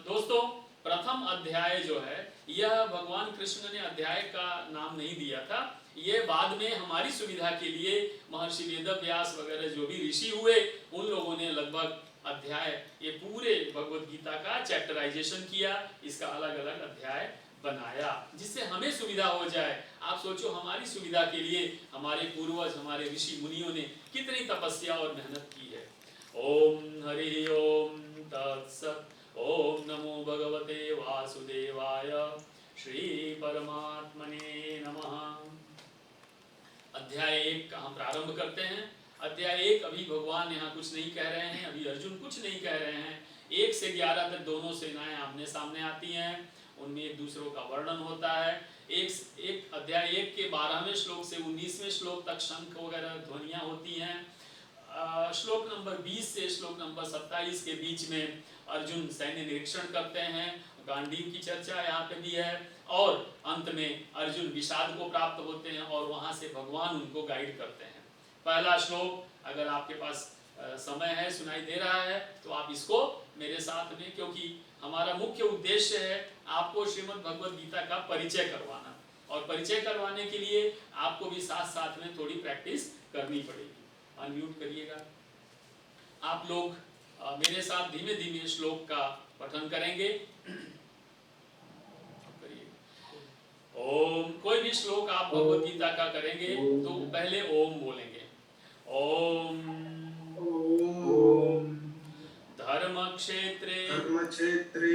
दोस्तों प्रथम अध्याय जो है यह भगवान कृष्ण ने अध्याय का नाम नहीं दिया था, ये बाद में हमारी सुविधा के लिए महर्षि वेदव्यास वगैरह जो भी ऋषि हुए उन लोगों ने लगभग अध्याय, ये पूरे भगवद गीता का चैप्टराइजेशन किया, इसका अलग अलग अध्याय बनाया जिससे हमें सुविधा हो जाए। आप सोचो हमारी सुविधा के लिए हमारे पूर्वज, हमारे ऋषि मुनियों ने कितनी तपस्या और मेहनत की है। ओम हरि ओम तत्सत्। ओम नमो भगवते वासुदेवाय। श्री परमात्मने नमः। अध्याय 1 का हम प्रारंभ करते हैं। अध्याय 1 अभी भगवान यहाँ कुछ नहीं कह रहे हैं, अभी अर्जुन कुछ नहीं कह रहे हैं। 1 से 11 तक दोनों सेनाएं आमने सामने आती हैं, उनमें एक दूसरों का वर्णन होता है। एक अध्याय 1 के 12वें श्लोक से 19वें श्लोक तक शंख वगैरह ध्वनियाँ होती हैं। श्लोक नंबर 20 से श्लोक नंबर 27 के बीच में अर्जुन सैन्य निरीक्षण करते हैं, गांडीव की चर्चा यहाँ पे भी है, और अंत में अर्जुन विषाद को प्राप्त होते हैं और वहाँ से भगवान उनको गाइड करते हैं। पहला श्लोक अगर आपके पास समय है, सुनाई दे रहा है तो आप इसको मेरे साथ में, क्योंकि हमारा मुख्य उद्देश्य है आपको श्रीमद् भगवद गीता का परिचय करवाना, और परिचय करवाने के लिए आपको भी साथ साथ में थोड़ी प्रैक्टिस करनी पड़ेगी। अनम्यूट करिएगा। आप लोग मेरे साथ धीमे धीमे श्लोक का पठन करेंगे। ओम, कोई भी श्लोक आप भगवद गीता का करेंगे तो पहले ओम बोलेंगे। ओम धर्म क्षेत्रे कुरुक्षेत्रे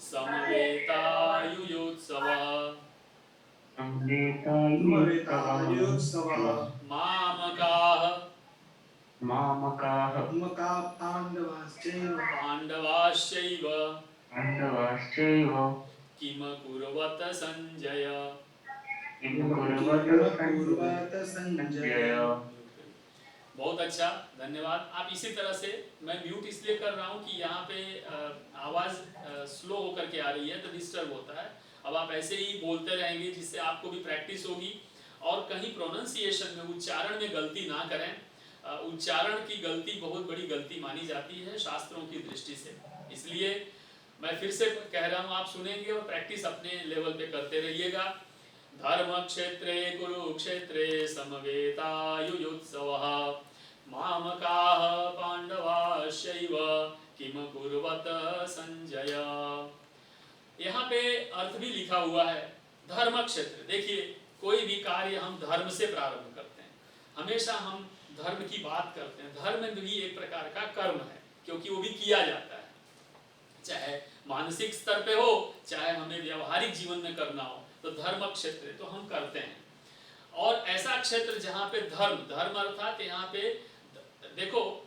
समवेतायुयुत्सवः मामकाः पाण्डवाश्चैव किम कुर्वत संजय। बहुत अच्छा, धन्यवाद। आप इसी तरह से, मैं म्यूट इसलिए कर रहा हूँ कि यहाँ पे आवाज़ स्लो होकर के आ रही है तो डिस्टर्ब होता है। अब आप ऐसे ही बोलते रहेंगे जिससे आपको भी प्रैक्टिस होगी, और कहीं प्रोनाउंसिएशन में, उच्चारण में गलती ना करें। उच्चारण की गलती बहुत बड़ी गलती मानी जाती है शास्त्रों की दृष्टि से, इसलिए मैं फिर से कह रहा हूँ, आप सुनेंगे और प्रैक्टिस अपने लेवल पे करते रहिएगा। धर्म क्षेत्रे कुरुक्षेत्रे समवेतायुयुत्सवः मामकाः पाण्डवाश्चैव किम कुर्वत संजय। यहाँ पे अर्थ भी लिखा हुआ है धर्म क्षेत्र। देखिए कोई भी कार्य हम धर्म से प्रारंभ करते हैं, हमेशा हम धर्म की बात करते हैं। धर्म भी एक प्रकार का कर्म है, क्योंकि वो भी किया जाता है, चाहे मानसिक स्तर पे हो चाहे हमें व्यवहारिक जीवन में करना हो, तो धर्म क्षेत्र तो हम करते हैं। और ऐसा क्षेत्र जहाँ पे धर्म, धर्म अर्थात यहाँ पे देखो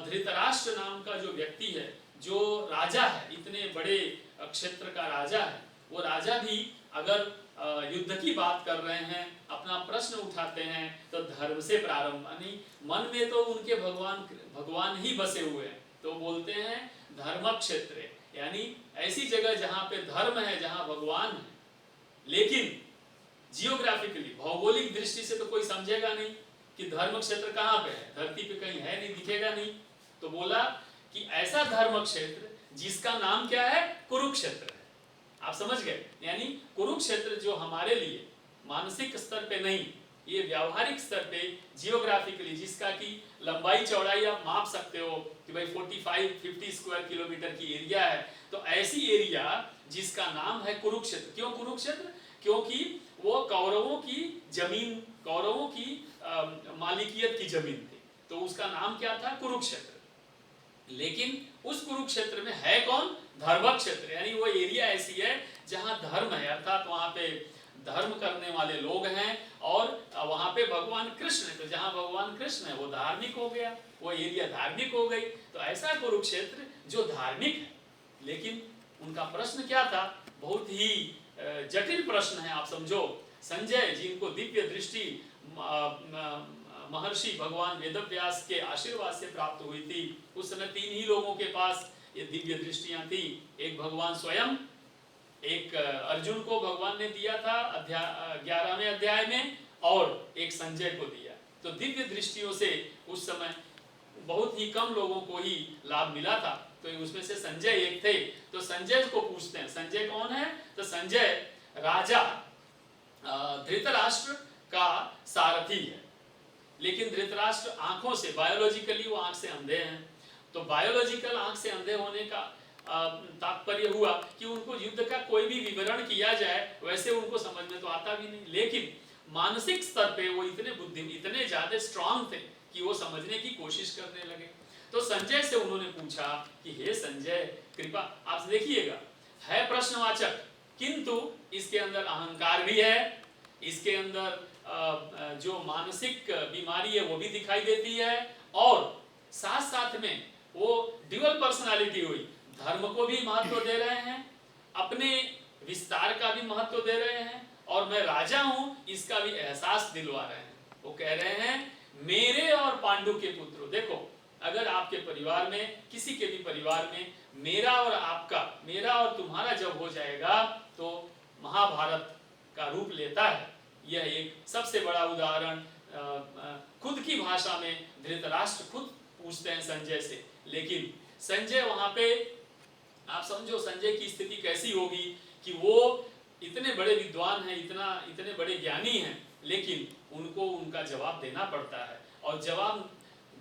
धृतराष्ट्र नाम का जो व्यक्ति है, जो राजा है, इतने बड़े क्षेत्र का राजा है, वो राजा भी अगर युद्ध की बात कर रहे हैं, अपना प्रश्न उठाते हैं, तो धर्म से प्रारंभ, यानी मन में तो उनके भगवान ही बसे हुए हैं, तो बोलते हैं धर्म क्षेत्र, यानी ऐसी जगह जहाँ पे धर्म है, जहाँ भगवान है। लेकिन जियोग्राफिकली, भौगोलिक दृष्टि से तो कोई समझेगा नहीं कि धर्म क्षेत्र कहाँ पे है, धरती पे कहीं है नहीं, दिखेगा नहीं। तो बोला कि ऐसा धर्म क्षेत्र जिसका नाम क्या है, कुरुक्षेत्र है। आप समझ गए, यानी कुरुक्षेत्र जो हमारे लिए मानसिक स्तर पे नहीं, ये व्यावहारिक स्तर पे जियोग्राफिकली, जिसका की लंबाई चौड़ाई आप माप सकते हो कि भाई 45-50 स्क्वायर किलोमीटर की एरिया है, तो ऐसी एरिया जिसका नाम है कुरुक्षेत्र। क्यों कुरुक्षेत्र? क्योंकि वो कौरवों की जमीन, कौरवों की मालिकियत की जमीन थी, तो उसका नाम क्या था, कुरुक्षेत्र। लेकिन उस कुरुक्षेत्र में है कौन, धर्म क्षेत्र, यानी वो एरिया ऐसी है जहां धर्म है, अर्थात वहां पे धर्म करने वाले लोग हैं, और वहां पे भगवान कृष्ण है, तो जहां भगवान कृष्ण है वो धार्मिक हो गया, वो एरिया धार्मिक हो गई। तो ऐसा कुरुक्षेत्र जो धार्मिक है, लेकिन उनका प्रश्न क्या था, बहुत ही जटिल प्रश्न है। आप समझो, संजय जिनको दिव्य दृष्टि महर्षि भगवान वेदव्यास के आशीर्वाद से प्राप्त हुई थी, उस समय 3 ही लोगों के पास ये दिव्य दृष्टियां थी। एक भगवान स्वयं, एक अर्जुन को भगवान ने दिया था 11वें अध्याय में, और एक संजय को दिया। तो दिव्य दृष्टियों से उस समय बहुत ही कम लोगों को ही लाभ मिला था, तो उसमें से संजय एक थे। तो संजय को पूछते हैं, संजय कौन है? तो संजय राजा धृतराष्ट्र का सारथी है। लेकिन धृतराष्ट्र आंखों से, बायोलॉजिकली वो आंख से अंधे हैं, तो बायोलॉजिकल आंख से अंधे होने का तात्पर्य हुआ कि उनको युद्ध का कोई भी विवरण किया जाए वैसे उनको समझ में तो आता भी नहीं, लेकिन मानसिक स्तर पे वो इतने बुद्धिमान, इतने ज्यादा स्ट्रांग थे कि वो समझने की कोशिश करने लगे। तो संजय से उन्होंने पूछा कि हे संजय, कृपा, आप देखिएगा है प्रश्नवाचक, किंतु इसके अंदर अहंकार भी है, इसके अंदर जो मानसिक बीमारी है वो भी दिखाई देती है, और साथ साथ में वो ड्यूअल पर्सनालिटी हुई, धर्म को भी महत्व दे रहे हैं, अपने विस्तार का भी महत्व दे रहे हैं, और मैं राजा हूं इसका भी एहसास दिलवा रहे हैं। वो कह रहे हैं मेरे और पांडु के पुत्रों, देखो अगर आपके परिवार में, किसी के भी परिवार में मेरा और आपका, मेरा और तुम्हारा जब हो जाएगा तो महाभारत का रूप लेता है। यह एक सबसे बड़ा उदाहरण खुद की भाषा में धृतराष्ट्र खुद पूछते हैं संजय से। लेकिन संजय वहां पे, आप समझो संजय की स्थिति कैसी होगी कि वो इतने बड़े विद्वान हैं, इतने बड़े ज्ञानी हैं, लेकिन उनको उनका जवाब देना पड़ता है, और जवाब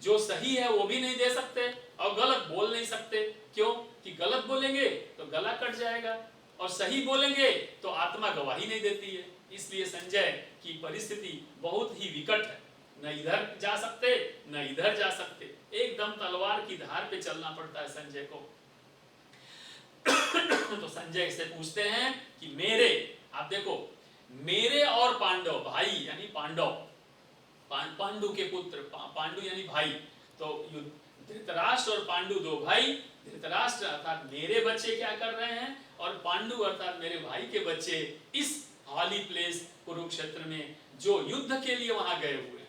जो सही है वो भी नहीं दे सकते, और गलत बोल नहीं सकते। क्यों? कि गलत बोलेंगे तो गला कट जाएगा, और सही बोलेंगे तो आत्मा गवाही नहीं देती है। इसलिए संजय की परिस्थिति बहुत ही विकट है, न इधर जा सकते न इधर जा सकते, एकदम तलवार की धार पे चलना पड़ता है संजय को। तो संजय से पूछते हैं कि मेरे, आप देखो, मेरे और पांडव, भाई यानी पांडव, पांडु के पुत्र, पांडु यानी भाई, तो धृतराष्ट्र और पांडु 2 भाई, धृतराष्ट्र अर्थात मेरे बच्चे क्या कर रहे हैं, और पांडु अर्थात मेरे भाई के बच्चे इस हॉली प्लेस कुरुक्षेत्र में जो युद्ध के लिए वहां गए हुए हैं।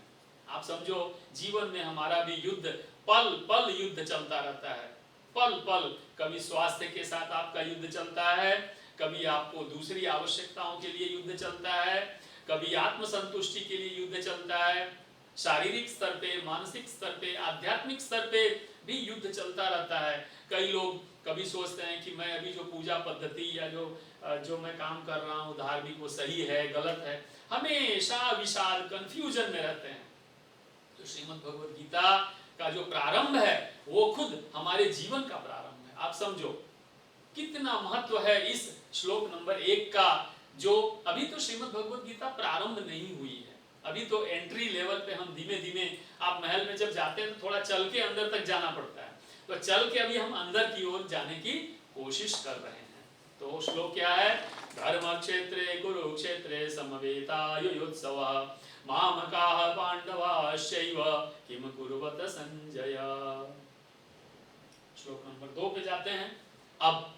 आप समझो जीवन में हमारा भी युद्ध, पल पल युद्ध चलता रहता है, पल पल, कभी स्वास्थ्य के साथ आपका युद्ध चलता है, कभी आपको दूसरी आवश्यकताओं के लिए युद्ध चलता है, कभी आत्मसंतुष्टि के लिए युद्ध चलता है, शारीरिक स्तर पे, मानसिक स्तर पे, आध्यात्मिक स्तर पे भी युद्ध चलता रहता है। कई लोग कभी सोचते हैं कि मैं अभी जो पूजा पद्धति या जो मैं काम कर रहा हूँ धार्मिक, वो सही है गलत है, हमेशा विषाद कंफ्यूजन में रहते हैं। तो श्रीमद् भगवद गीता का जो प्रारंभ है वो खुद हमारे जीवन का प्रारंभ आप समझो कितना महत्व है इस श्लोक नंबर 1 का, जो अभी तो श्रीमद् भगवद गीता प्रारंभ नहीं हुई है, अभी तो एंट्री लेवल पे हम धीमे धीमे, आप महल में जब जाते हैं तो थोड़ा चल के अंदर तक जाना पड़ता है, तो चल के अभी हम अंदर की ओर जाने की कोशिश कर रहे हैं। तो श्लोक क्या है? धर्म क्षेत्रे कुरुक्षेत्रे समवेतायुयुत्सवः मामकाः पांडवाश्चैव किम कुर्वत संजय। श्लोक नंबर 2 पे जाते हैं। अब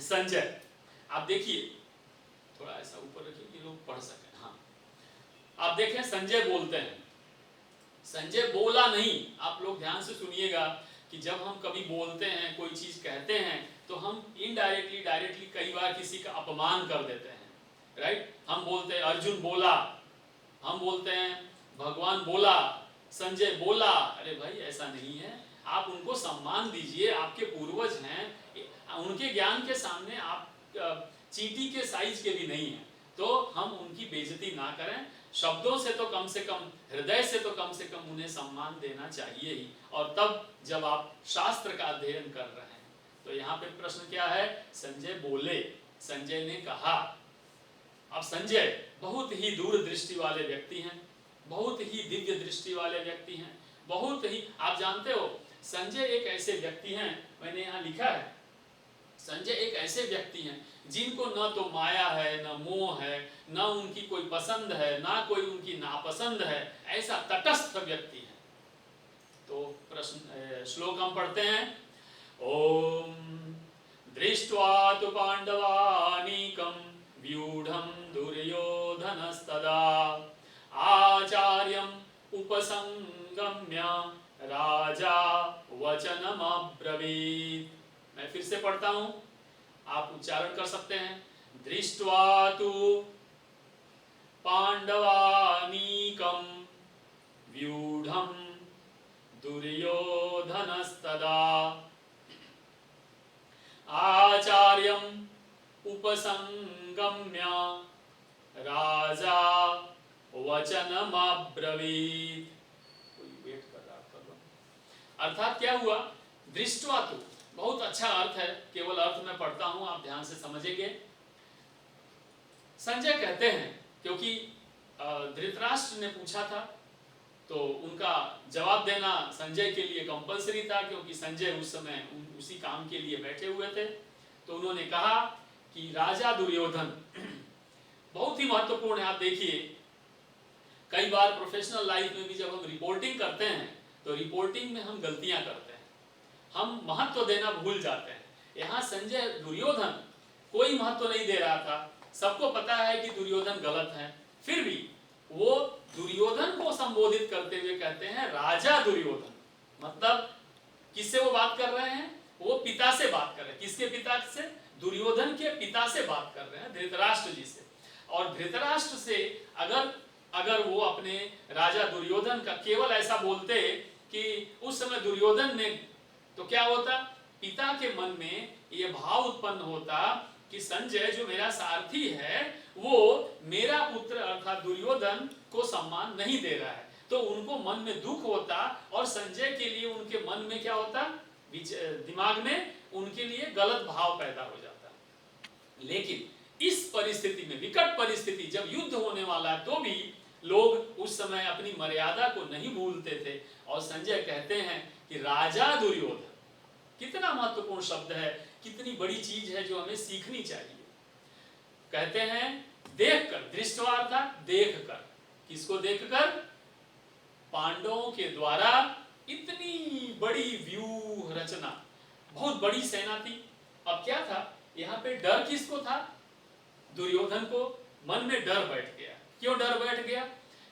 संजय, आप देखिए, थोड़ा ऐसा ऊपर रखिए कि लोग पढ़ सकें। हाँ, आप देखें संजय बोलते हैं। संजय बोला नहीं, आप लोग ध्यान से सुनिएगा कि जब हम कभी बोलते हैं, कोई चीज कहते हैं, तो हम इनडायरेक्टली डायरेक्टली कई बार किसी का अपमान कर देते हैं, राइट? हम बोलते हैं अर्जुन बोला, हम बोलते हैं भगवान बोला, संजय बोला। अरे भाई ऐसा नहीं है, आप उनको सम्मान दीजिए, आपके पूर्वज हैं, उनके ज्ञान के सामने आप चींटी के साइज के भी नहीं हैं, तो हम उनकी बेइज्जती ना करें। शब्दों से तो कम से कम, हृदय से तो कम से कम उन्हें सम्मान देना चाहिए ही, और तब जब आप शास्त्र का अध्ययन कर रहे हैं। तो यहाँ पे प्रश्न क्या है? संजय बोले, संजय ने कहा। अब संजय बहुत ही दूरदृष्टि वाले व्यक्ति हैं, बहुत ही दिव्य दृष्टि वाले व्यक्ति हैं, बहुत ही, आप जानते हो संजय एक ऐसे व्यक्ति हैं, मैंने यहाँ लिखा है, संजय एक ऐसे व्यक्ति हैं जिनको न तो माया है, न मोह है, न उनकी कोई पसंद है, ना कोई उनकी नापसंद है, ऐसा तटस्थ व्यक्ति है। तो प्रश्न, श्लोक हम पढ़ते हैं। ओम दृष्ट्वा तु पांडवानीकं व्यूढ़ं दुर्योधनस्तदा आचार्यम् उपसंगम्य राजा वचनमब्रवीत्। मैं फिर से पढ़ता हूं, आप उच्चारण कर सकते हैं। दृष्ट्वा तु पांडवानीकं व्यूढ़ं दुर्योधनस्तदा आचार्यम् उपसंगम्य राजा वचनमब्रवीत्। कोई वेट कर रहा था। अर्थात क्या हुआ? दृष्ट्वा तु, बहुत अच्छा अर्थ है, केवल अर्थ में पढ़ता हूं, आप ध्यान से समझेंगे। संजय कहते हैं, क्योंकि धृतराष्ट्र ने पूछा था तो उनका जवाब देना संजय के लिए कंपलसरी था, क्योंकि संजय उस समय उसी काम के लिए बैठे हुए थे। तो उन्होंने कहा कि राजा दुर्योधन बहुत ही महत्वपूर्ण है। आप देखिए, कई बार प्रोफेशनल लाइफ में भी जब हम रिपोर्टिंग करते हैं तो रिपोर्टिंग में हम गलतियां करते हैं, हम महत्व देना भूल जाते हैं। यहाँ संजय दुर्योधन कोई महत्व नहीं दे रहा था, सबको पता है कि दुर्योधन गलत है, फिर भी वो दुर्योधन को संबोधित करते हुए कहते हैं राजा दुर्योधन। मतलब किससे वो बात कर रहे हैं? वो पिता से बात कर रहे हैं। किसके पिता से? दुर्योधन के पिता से बात कर रहे हैं, धृतराष्ट्र जी से। और धृतराष्ट्र से अगर वो अपने राजा दुर्योधन का केवल ऐसा बोलते कि उस समय दुर्योधन ने, तो क्या होता? पिता के मन में ये भाव उत्पन्न होता कि संजय जो मेरा सारथी है वो मेरा पुत्र अर्थात दुर्योधन को सम्मान नहीं दे रहा है, तो उनको मन में दुख होता, और संजय के लिए उनके मन में क्या होता? दिमाग में उनके लिए गलत भाव पैदा हो जाता। लेकिन इस परिस्थिति में, विकट परिस्थिति, जब युद्ध होने वाला, तो भी लोग उस समय अपनी मर्यादा को नहीं भूलते थे। और संजय कहते हैं कि राजा दुर्योधन, कितना महत्वपूर्ण शब्द है, कितनी बड़ी चीज है जो हमें सीखनी चाहिए। कहते हैं देखकर, दृष्टवा अर्थात देखकर। किसको देखकर? पांडवों के द्वारा इतनी बड़ी व्यूह रचना, बहुत बड़ी सेना थी। अब क्या था यहाँ पे? डर किसको था? दुर्योधन को मन में डर बैठ गया। क्यों डर बैठ गया?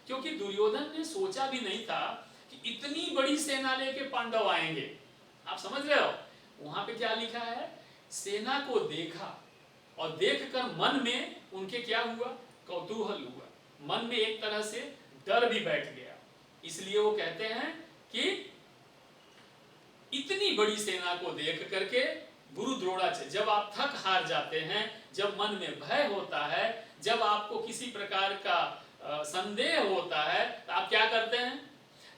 क्योंकि दुर्योधन ने सोचा भी नहीं था कि इतनी बड़ी सेना लेके पांडव आएंगे। आप समझ रहे हो? वहां पे क्या लिखा है? सेना को देखा, और देखकर मन में उनके क्या हुआ? कौतूहल हुआ, मन में एक तरह से डर भी बैठ गया। इसलिए वो कहते हैं कि इतनी बड़ी सेना को देख करके गुरु द्रोणाचार्य, जब आप थक हार जाते हैं, जब मन में भय होता है, जब आपको किसी प्रकार का संदेह होता है, तो आप क्या करते हैं?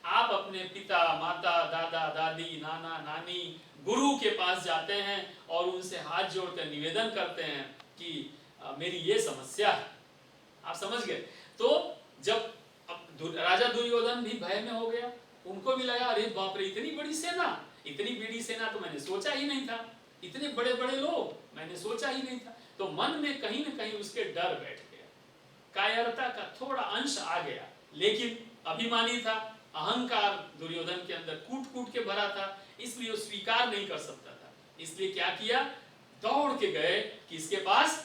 आप अपने पिता, माता, दादा, दादी, नाना, नानी, गुरु के पास जाते हैं और उनसे हाथ जोड़कर निवेदन करते हैं कि मेरी ये समस्या है। आप समझ गए। तो जब अब राजा दुर्योधन भी भय में हो गया, उनको भी लगा अरे बाप रे, इतनी बड़ी सेना, इतनी बड़ी सेना तो मैंने सोचा ही नहीं था, इतने बड़े बड़े लोग मैंने सोचा ही नहीं था। तो मन में कहीं न कहीं उसके डर बैठ गया, कायरता का थोड़ा अंश आ गया, लेकिन अभिमानी था, अहंकार दुर्योधन के अंदर कूट कूट के भरा था, इसलिए वो स्वीकार नहीं कर सकता था। इसलिए क्या किया, दौड़ के गए किसके पास,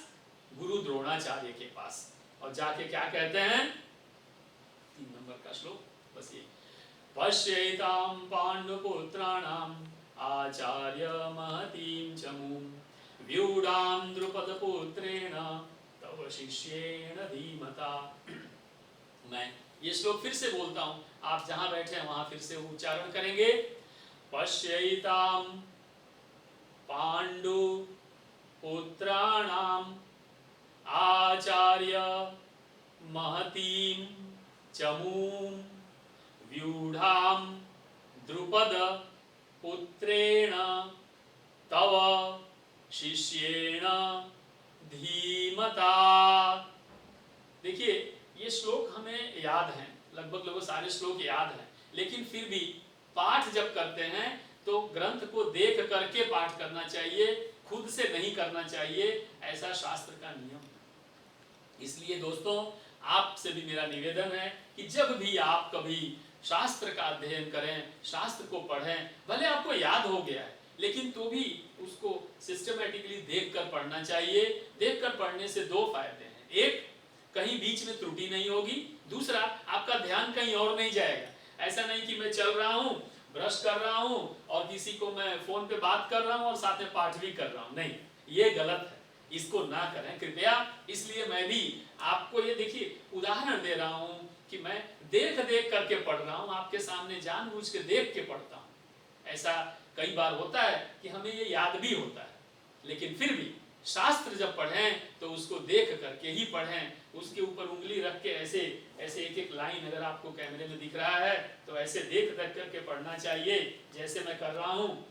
गुरु द्रोणाचार्य के पास, और जाके क्या कहते हैं, 3 नंबर का श्लोक, बस ये, पश्येतां पांडुपुत्राणाम् आचार्य महतीं चमूं व्यूढां द्रुपदपुत्रेण तव शिष्येण धीमता। मैं ये श्लोक फिर से बोलता हूं, आप जहां बैठे हैं वहां फिर से उच्चारण करेंगे। पश्येतां पांडु पुत्राणाम आचार्य महतीं चमूं व्यूढां द्रुपद पुत्रेण तव शिष्येण धीमता। देखिए ये श्लोक हमें याद हैं, लगभग सारे श्लोक याद हैं, लेकिन फिर भी पाठ जब करते हैं तो ग्रंथ को देख करके पाठ करना चाहिए, खुद से नहीं करना चाहिए, ऐसा शास्त्र का नियम है। इसलिए दोस्तों आपसे भी मेरा निवेदन है कि जब भी आप कभी शास्त्र का अध्ययन करें, शास्त्र को पढ़ें, भले आपको याद हो गया है लेकिन तो भी उसको सिस्टमेटिकली देखकर पढ़ना चाहिए। देखकर पढ़ने से 2 फायदे हैं, एक कहीं बीच में त्रुटि नहीं होगी, दूसरा आपका ध्यान कहीं और नहीं जाएगा। ऐसा नहीं कि मैं चल रहा हूँ, ब्रश कर रहा हूँ और किसी को मैं फोन पे बात कर रहा हूँ और साथ में पाठ भी कर रहा हूँ, नहीं, ये गलत है, इसको ना करें कृपया। इसलिए मैं भी आपको ये देखिए उदाहरण दे रहा हूँ कि मैं देख देख करके पढ़ रहा हूँ, आपके सामने जानबूझ के देख के पढ़ता हूँ। ऐसा कई बार होता है कि हमें ये याद भी होता है, लेकिन फिर भी शास्त्र जब पढ़ें तो उसको देख करके ही पढ़ें, उसके ऊपर उंगली रख के ऐसे ऐसे एक एक लाइन अगर आपको कैमरे में दिख रहा है तो ऐसे देख देख करके पढ़ना चाहिए, जैसे मैं कर रहा हूँ।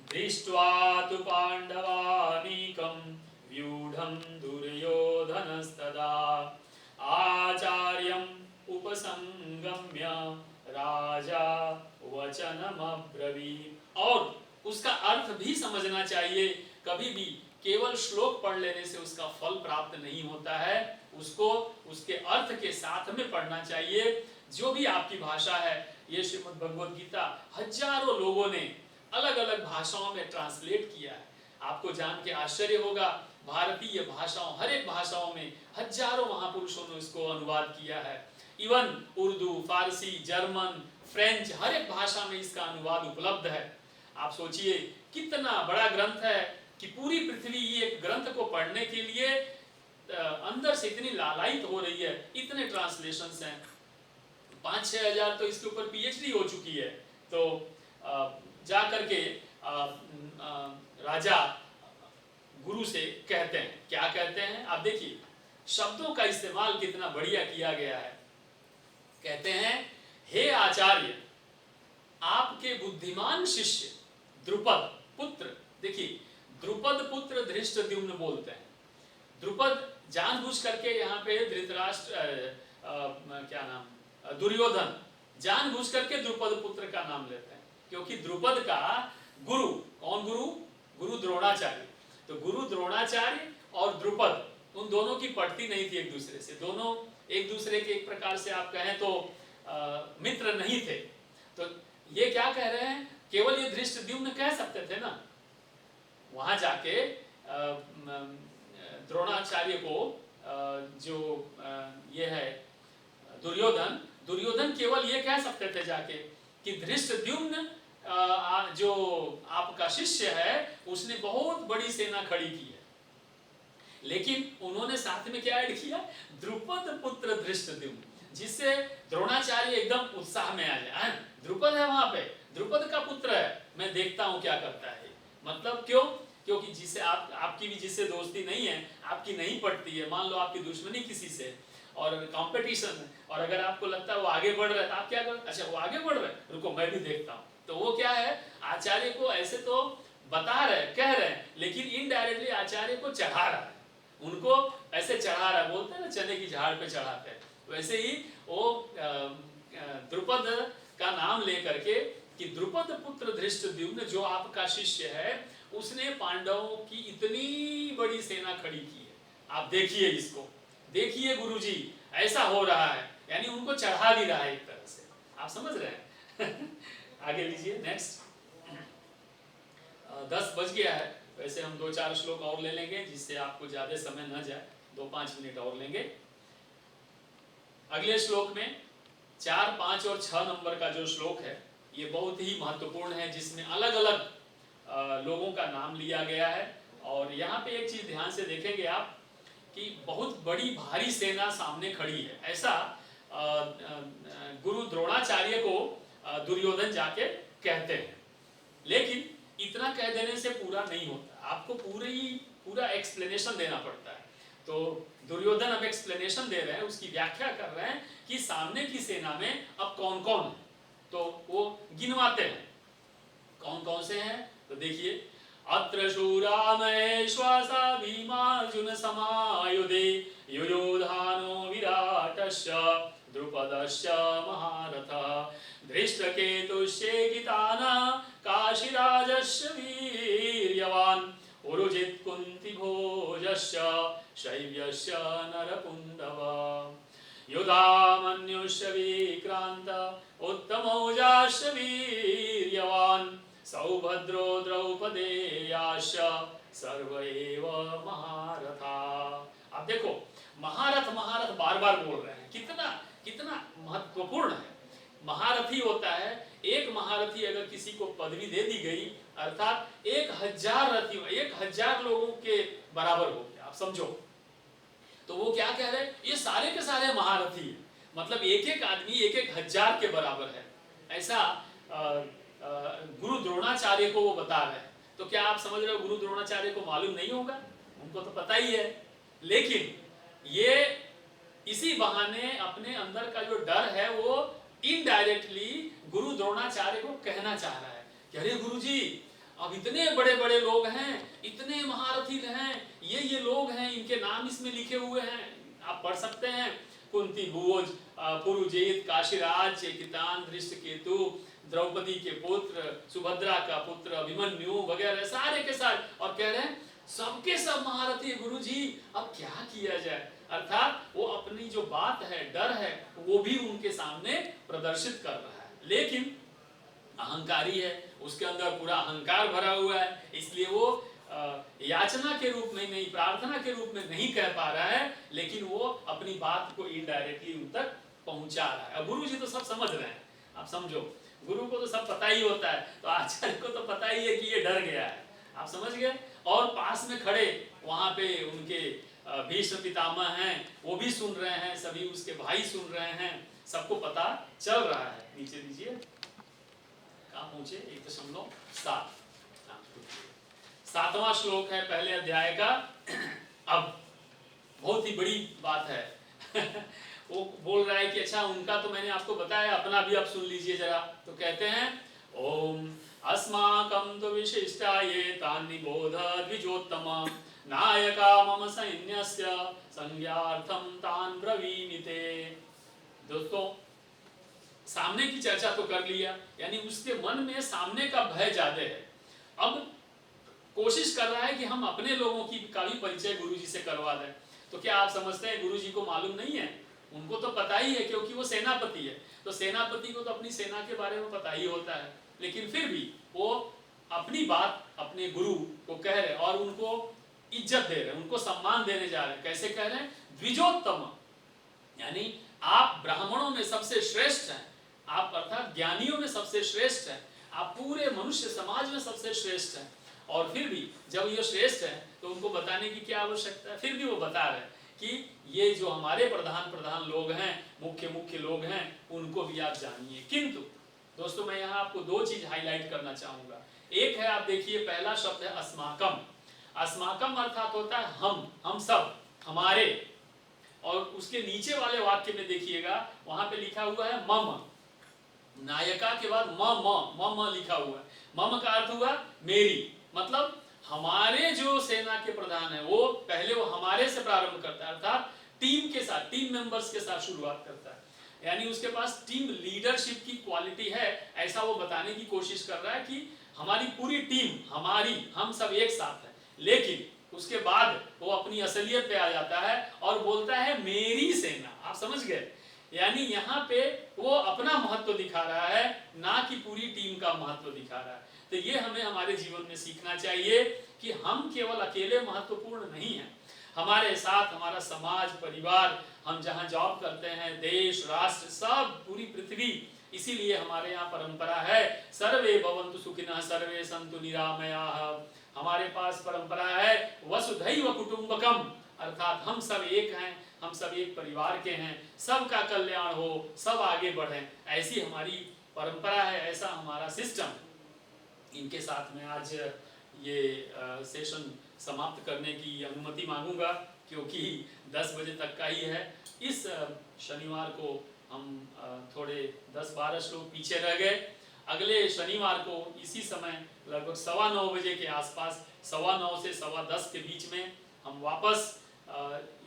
दृष्ट्वा तु पांडवानीकं व्यूढं दुर्योधनस्तदा आचार्यम् उपसंगम्य राजा वचनमब्रवीत्। और उसका अर्थ भी समझना चाहिए, कभी भी केवल श्लोक पढ़ लेने से उसका फल प्राप्त नहीं होता है, उसको उसके अर्थ के साथ में पढ़ना चाहिए। जो भी आपकी भाषा है, ये श्रीमद् भगवद गीता हजारों लोगों ने अलग अलग भाषाओं में ट्रांसलेट किया है। आपको जान के आश्चर्य होगा, भारतीय भाषाओं, हर एक भाषाओं में हजारों महापुरुषों ने इसको अनुवाद किया है। इवन उर्दू, फारसी, जर्मन, फ्रेंच, हर एक भाषा में इसका अनुवाद उपलब्ध है। आप सोचिए कितना बड़ा ग्रंथ है कि पूरी पृथ्वी एक ग्रंथ को पढ़ने के लिए अंदर से इतनी लालायित हो रही है। इतने ट्रांसलेशंस हैं, 5-6 हजार तो इसके ऊपर पीएचडी हो चुकी है। तो जा करके राजा गुरु से कहते हैं, क्या कहते हैं आप देखिए, शब्दों का इस्तेमाल कितना बढ़िया किया गया है। कहते हैं, हे आचार्य, आपके बुद्धिमान शिष्य द्रुपद पुत्र, देखिए द्रुपद पुत्र धृष्टद्युम्न बोलते हैं। द्रुपद जानबूझ करके यहाँ पे धृतराष्ट्र क्या नाम, दुर्योधन जानबूझ करके द्रुपद पुत्र का नाम लेते हैं, क्योंकि द्रुपद का गुरु कौन, गुरु द्रोणाचार्य। तो गुरु द्रोणाचार्य और द्रुपद, उन दोनों की पड़ती नहीं थी एक दूसरे से, दोनों एक दूसरे के एक प्रकार से आप कहें तो मित्र नहीं थे। तो ये क्या कह रहे हैं, केवल ये धृष्टद्युम्न कह सकते थे ना, वहां जाके द्रोणाचार्य को जो ये है दुर्योधन केवल ये कह सकते थे जाके कि धृष्टद्युम्न जो आपका शिष्य है उसने बहुत बड़ी सेना खड़ी की है। लेकिन उन्होंने साथ में क्या ऐड किया, द्रुपद पुत्र धृष्टद्युम्न, जिससे द्रोणाचार्य एकदम उत्साह में आ जाए। द्रुपद है वहां पे, द्रुपद का पुत्र है, मैं देखता हूं क्या करता है। मतलब क्यों, क्योंकि जिसे आपकी भी जिससे दोस्ती नहीं है, आपकी नहीं पड़ती है, मान लो आपकी दुश्मनी किसी से और कंपटीशन है, और अगर आपको लगता है वो आगे बढ़ रहा है तो आप क्या करोगे, अच्छा वो आगे बढ़ रहा है, रुको मैं भी देखता हूँ। तो वो क्या है, आचार्य को ऐसे तो बता रहे, कह रहे हैं, लेकिन इनडायरेक्टली आचार्य को चढ़ा रहा है, उनको ऐसे चढ़ा रहा है, बोलते हैं ना चने की झाड़ पे चढ़ाते हैं, वैसे ही वो द्रुपद का नाम लेकर के कि द्रुपद पुत्र धृष्टद्युम्न जो आपका शिष्य है, उसने पांडवों की इतनी बड़ी सेना खड़ी की है, आप देखिए इसको, देखिए गुरुजी ऐसा हो रहा है, यानी उनको चढ़ा भी रहा है एक तरह से, आप समझ रहे हैं। आगे लीजिए नेक्स्ट। 10 बज गया है, वैसे हम 2-4 श्लोक और ले लेंगे जिससे आपको ज्यादा समय न जाए, 2-5 मिनट और लेंगे। अगले श्लोक में 4, 5 और 6 नंबर का जो श्लोक है ये बहुत ही महत्वपूर्ण है, जिसमें अलग अलग लोगों का नाम लिया गया है। और यहाँ पे एक चीज ध्यान से देखेंगे आप कि बहुत बड़ी भारी सेना सामने खड़ी है, ऐसा गुरु द्रोणाचार्य को दुर्योधन जाके कहते हैं। लेकिन इतना कह देने से पूरा नहीं होता, आपको पूरा एक्सप्लेनेशन देना पड़ता है। तो दुर्योधन अब एक्सप्लेनेशन दे रहे हैं, उसकी व्याख्या कर रहे हैं कि सामने की सेना में अब कौन कौन है, तो वो गिनवाते हैं कौन कौन से हैं। तो देखिए, अत्र शूरा महेश्वासा भीमार्जुन समायुधे युयोधानो विराटस्य द्रुपदस्य महारथः धृष्टकेतुश्चेकिताना काशीराजस्य वीर्यवान् उरुजित् कुन्तिभोजस्य शैव्यस्य नरपुङ्गव युधामन्युश्च विक्रान्त उत्तमौजाश्च वीर्यवान् सौभद्रो द्रौपदेयाश्च सर्व एव महारथा। अब देखो, महारथ महारथ बार बार बोल रहे हैं, कितना कितना महत्वपूर्ण है। महारथी होता है, एक महारथी अगर किसी को पदवी दे दी गई, अर्थात 1000 रथी 1000 लोगों के बराबर हो गया, आप समझो। तो वो क्या कह रहे हैं, ये सारे के सारे महारथी है, मतलब एक एक आदमी 1000 के बराबर है, ऐसा गुरु द्रोणाचार्य को वो बता रहे हैं। तो क्या आप समझ रहे हो गुरु द्रोणाचार्य को मालूम नहीं होगा, उनको तो पता ही है, लेकिन ये इसी बहाने अपने अंदर का जो डर है वो इनडायरेक्टली गुरु द्रोणाचार्य को कहना चाह रहा है कि अरे गुरुजी, अब इतने बड़े बड़े लोग हैं, इतने महारथी हैं, ये लोग हैं, इनके नाम इसमें लिखे हुए हैं, आप पढ़ सकते हैं, कुंती भोज, पुरुजित, काशीराज, चेकितान, धृष्टकेतु, द्रौपदी के पुत्र, सुभद्रा का पुत्र अभिमन्यु वगैरह सारे के सारे, और कह रहे हैं सबके सब महारथी गुरुजी, अब क्या किया जाए। अर्थात वो अपनी जो बात है, डर है, वो भी उनके सामने प्रदर्शित कर रहा है, लेकिन अहंकारी है, उसके अंदर पूरा अहंकार भरा हुआ है, इसलिए वो याचना के रूप में नहीं, प्रार्थना के रूप में नहीं कह पा रहा है, लेकिन वो अपनी बात को इनडायरेक्टली उन तक पहुंचा रहा है। अब गुरु जी तो सब समझ रहे हैं, आप समझो, गुरु को तो सब पता ही होता है, तो आचार्य को तो पता ही है कि ये डर गया है, आप समझ गए। और पास में खड़े वहां पे उनके भीष्म पितामह हैं, वो भी सुन रहे हैं, सभी उसके भाई सुन रहे हैं, सबको पता चल रहा है। नीचे दीजिए, कहाँ पहुंचे, 1.7, 7वां श्लोक है पहले अध्याय का। अब बहुत ही बड़ी बात है। वो बोल रहा है कि अच्छा, उनका तो मैंने आपको बताया, अपना भी आप सुन लीजिए जरा। तो कहते हैं, ओम अस्माकं तु विशिष्टाये तान् निबोध द्विजोत्तम नायका मम सैन्यस्य संज्ञार्थं तान् ब्रवीमिते। दोस्तों, सामने की चर्चा तो कर लिया, यानी उसके मन में सामने का भय ज्यादा है। अब कोशिश कर रहा है कि हम अपने लोगों की का भी परिचय गुरुजी से करवा दें। तो क्या आप समझते हैं गुरुजी को मालूम नहीं है? उनको तो पता ही है, क्योंकि वो सेनापति है, तो सेनापति को तो अपनी सेना के बारे में पता ही होता है, लेकिन फिर भी वो अपनी बात अपने गुरु को कह रहे हैं और उनको इज्जत दे रहे हैं, उनको सम्मान देने जा रहे हैं। कैसे कह रहे हैं? द्विजोत्तम, यानी आप ब्राह्मणों में सबसे श्रेष्ठ हैं, आप अर्थात ज्ञानियों में सबसे श्रेष्ठ हैं, आप पूरे मनुष्य समाज में सबसे श्रेष्ठ हैं। और फिर भी जब ये श्रेष्ठ है तो उनको बताने की क्या आवश्यकता है? फिर भी वो बता रहे हैं कि ये जो हमारे प्रधान लोग हैं, मुख्य लोग हैं, उनको भी आप जानिए। किंतु दोस्तों, मैं यहाँ आपको 2 चीज हाईलाइट करना चाहूंगा। एक है, आप देखिए, पहला शब्द है अस्माकम। अस्माकम अर्थात होता है हम सब, हमारे। और उसके नीचे वाले वाक्य में देखिएगा, वहां पे लिखा हुआ है मम, नायका के बाद म लिखा हुआ है। मम का अर्थ हुआ मेरी, मतलब हमारे जो सेना के प्रधान है वो पहले वो हमारे से प्रारंभ करता है, अर्थात टीम के साथ, टीम मेंबर्स के साथ शुरुआत करता है। यानी उसके पास टीम लीडरशिप की क्वालिटी है, ऐसा वो बताने की कोशिश कर रहा है कि हमारी पूरी टीम, हम सब एक साथ हैं। लेकिन उसके बाद वो अपनी असलियत पे आ जाता है और बोलता है मेरी सेना। आप समझ गए? यानी यहाँ पे वो अपना महत्व दिखा रहा है, ना कि पूरी टीम का महत्व दिखा रहा है। तो ये हमें हमारे जीवन में सीखना चाहिए कि हम केवल अकेले महत्वपूर्ण नहीं हैं, हमारे साथ हमारा समाज, परिवार, हम जहाँ जॉब करते हैं, देश, राष्ट्र, सब पूरी पृथ्वी। इसीलिए हमारे यहाँ परंपरा है सर्वे भवन्तु सुखिनः सर्वे सन्तु निरामयाः। हमारे पास परंपरा है वसुधैव कुटुम्बकम, अर्थात हम सब एक हैं, हम सब एक परिवार के हैं, सबका कल्याण हो, सब आगे बढ़ें, ऐसी हमारी परंपरा है, ऐसा हमारा सिस्टम। इनके साथ में आज ये सेशन समाप्त करने की अनुमति मांगूंगा, क्योंकि 10 बजे तक का ही है। इस शनिवार को हम थोड़े 10-12 श्लोक पीछे रह गए। अगले शनिवार को इसी समय लगभग 9:15 बजे के आसपास, 9:15 से 10:15 के बीच में हम वापस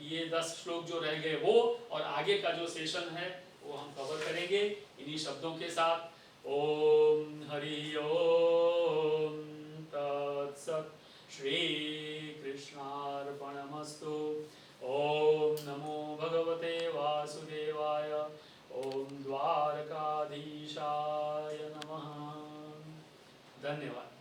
ये 10 श्लोक जो रह गए वो और आगे का जो सेशन है वो हम कवर करेंगे इन्हीं शब्दों के साथ। ओम हरि ओम तत्सत्। श्री कृष्णार्पणमस्तु। ओम नमो भगवते वासुदेवाय। ओम द्वारकाधीशाय नमः। धन्यवाद।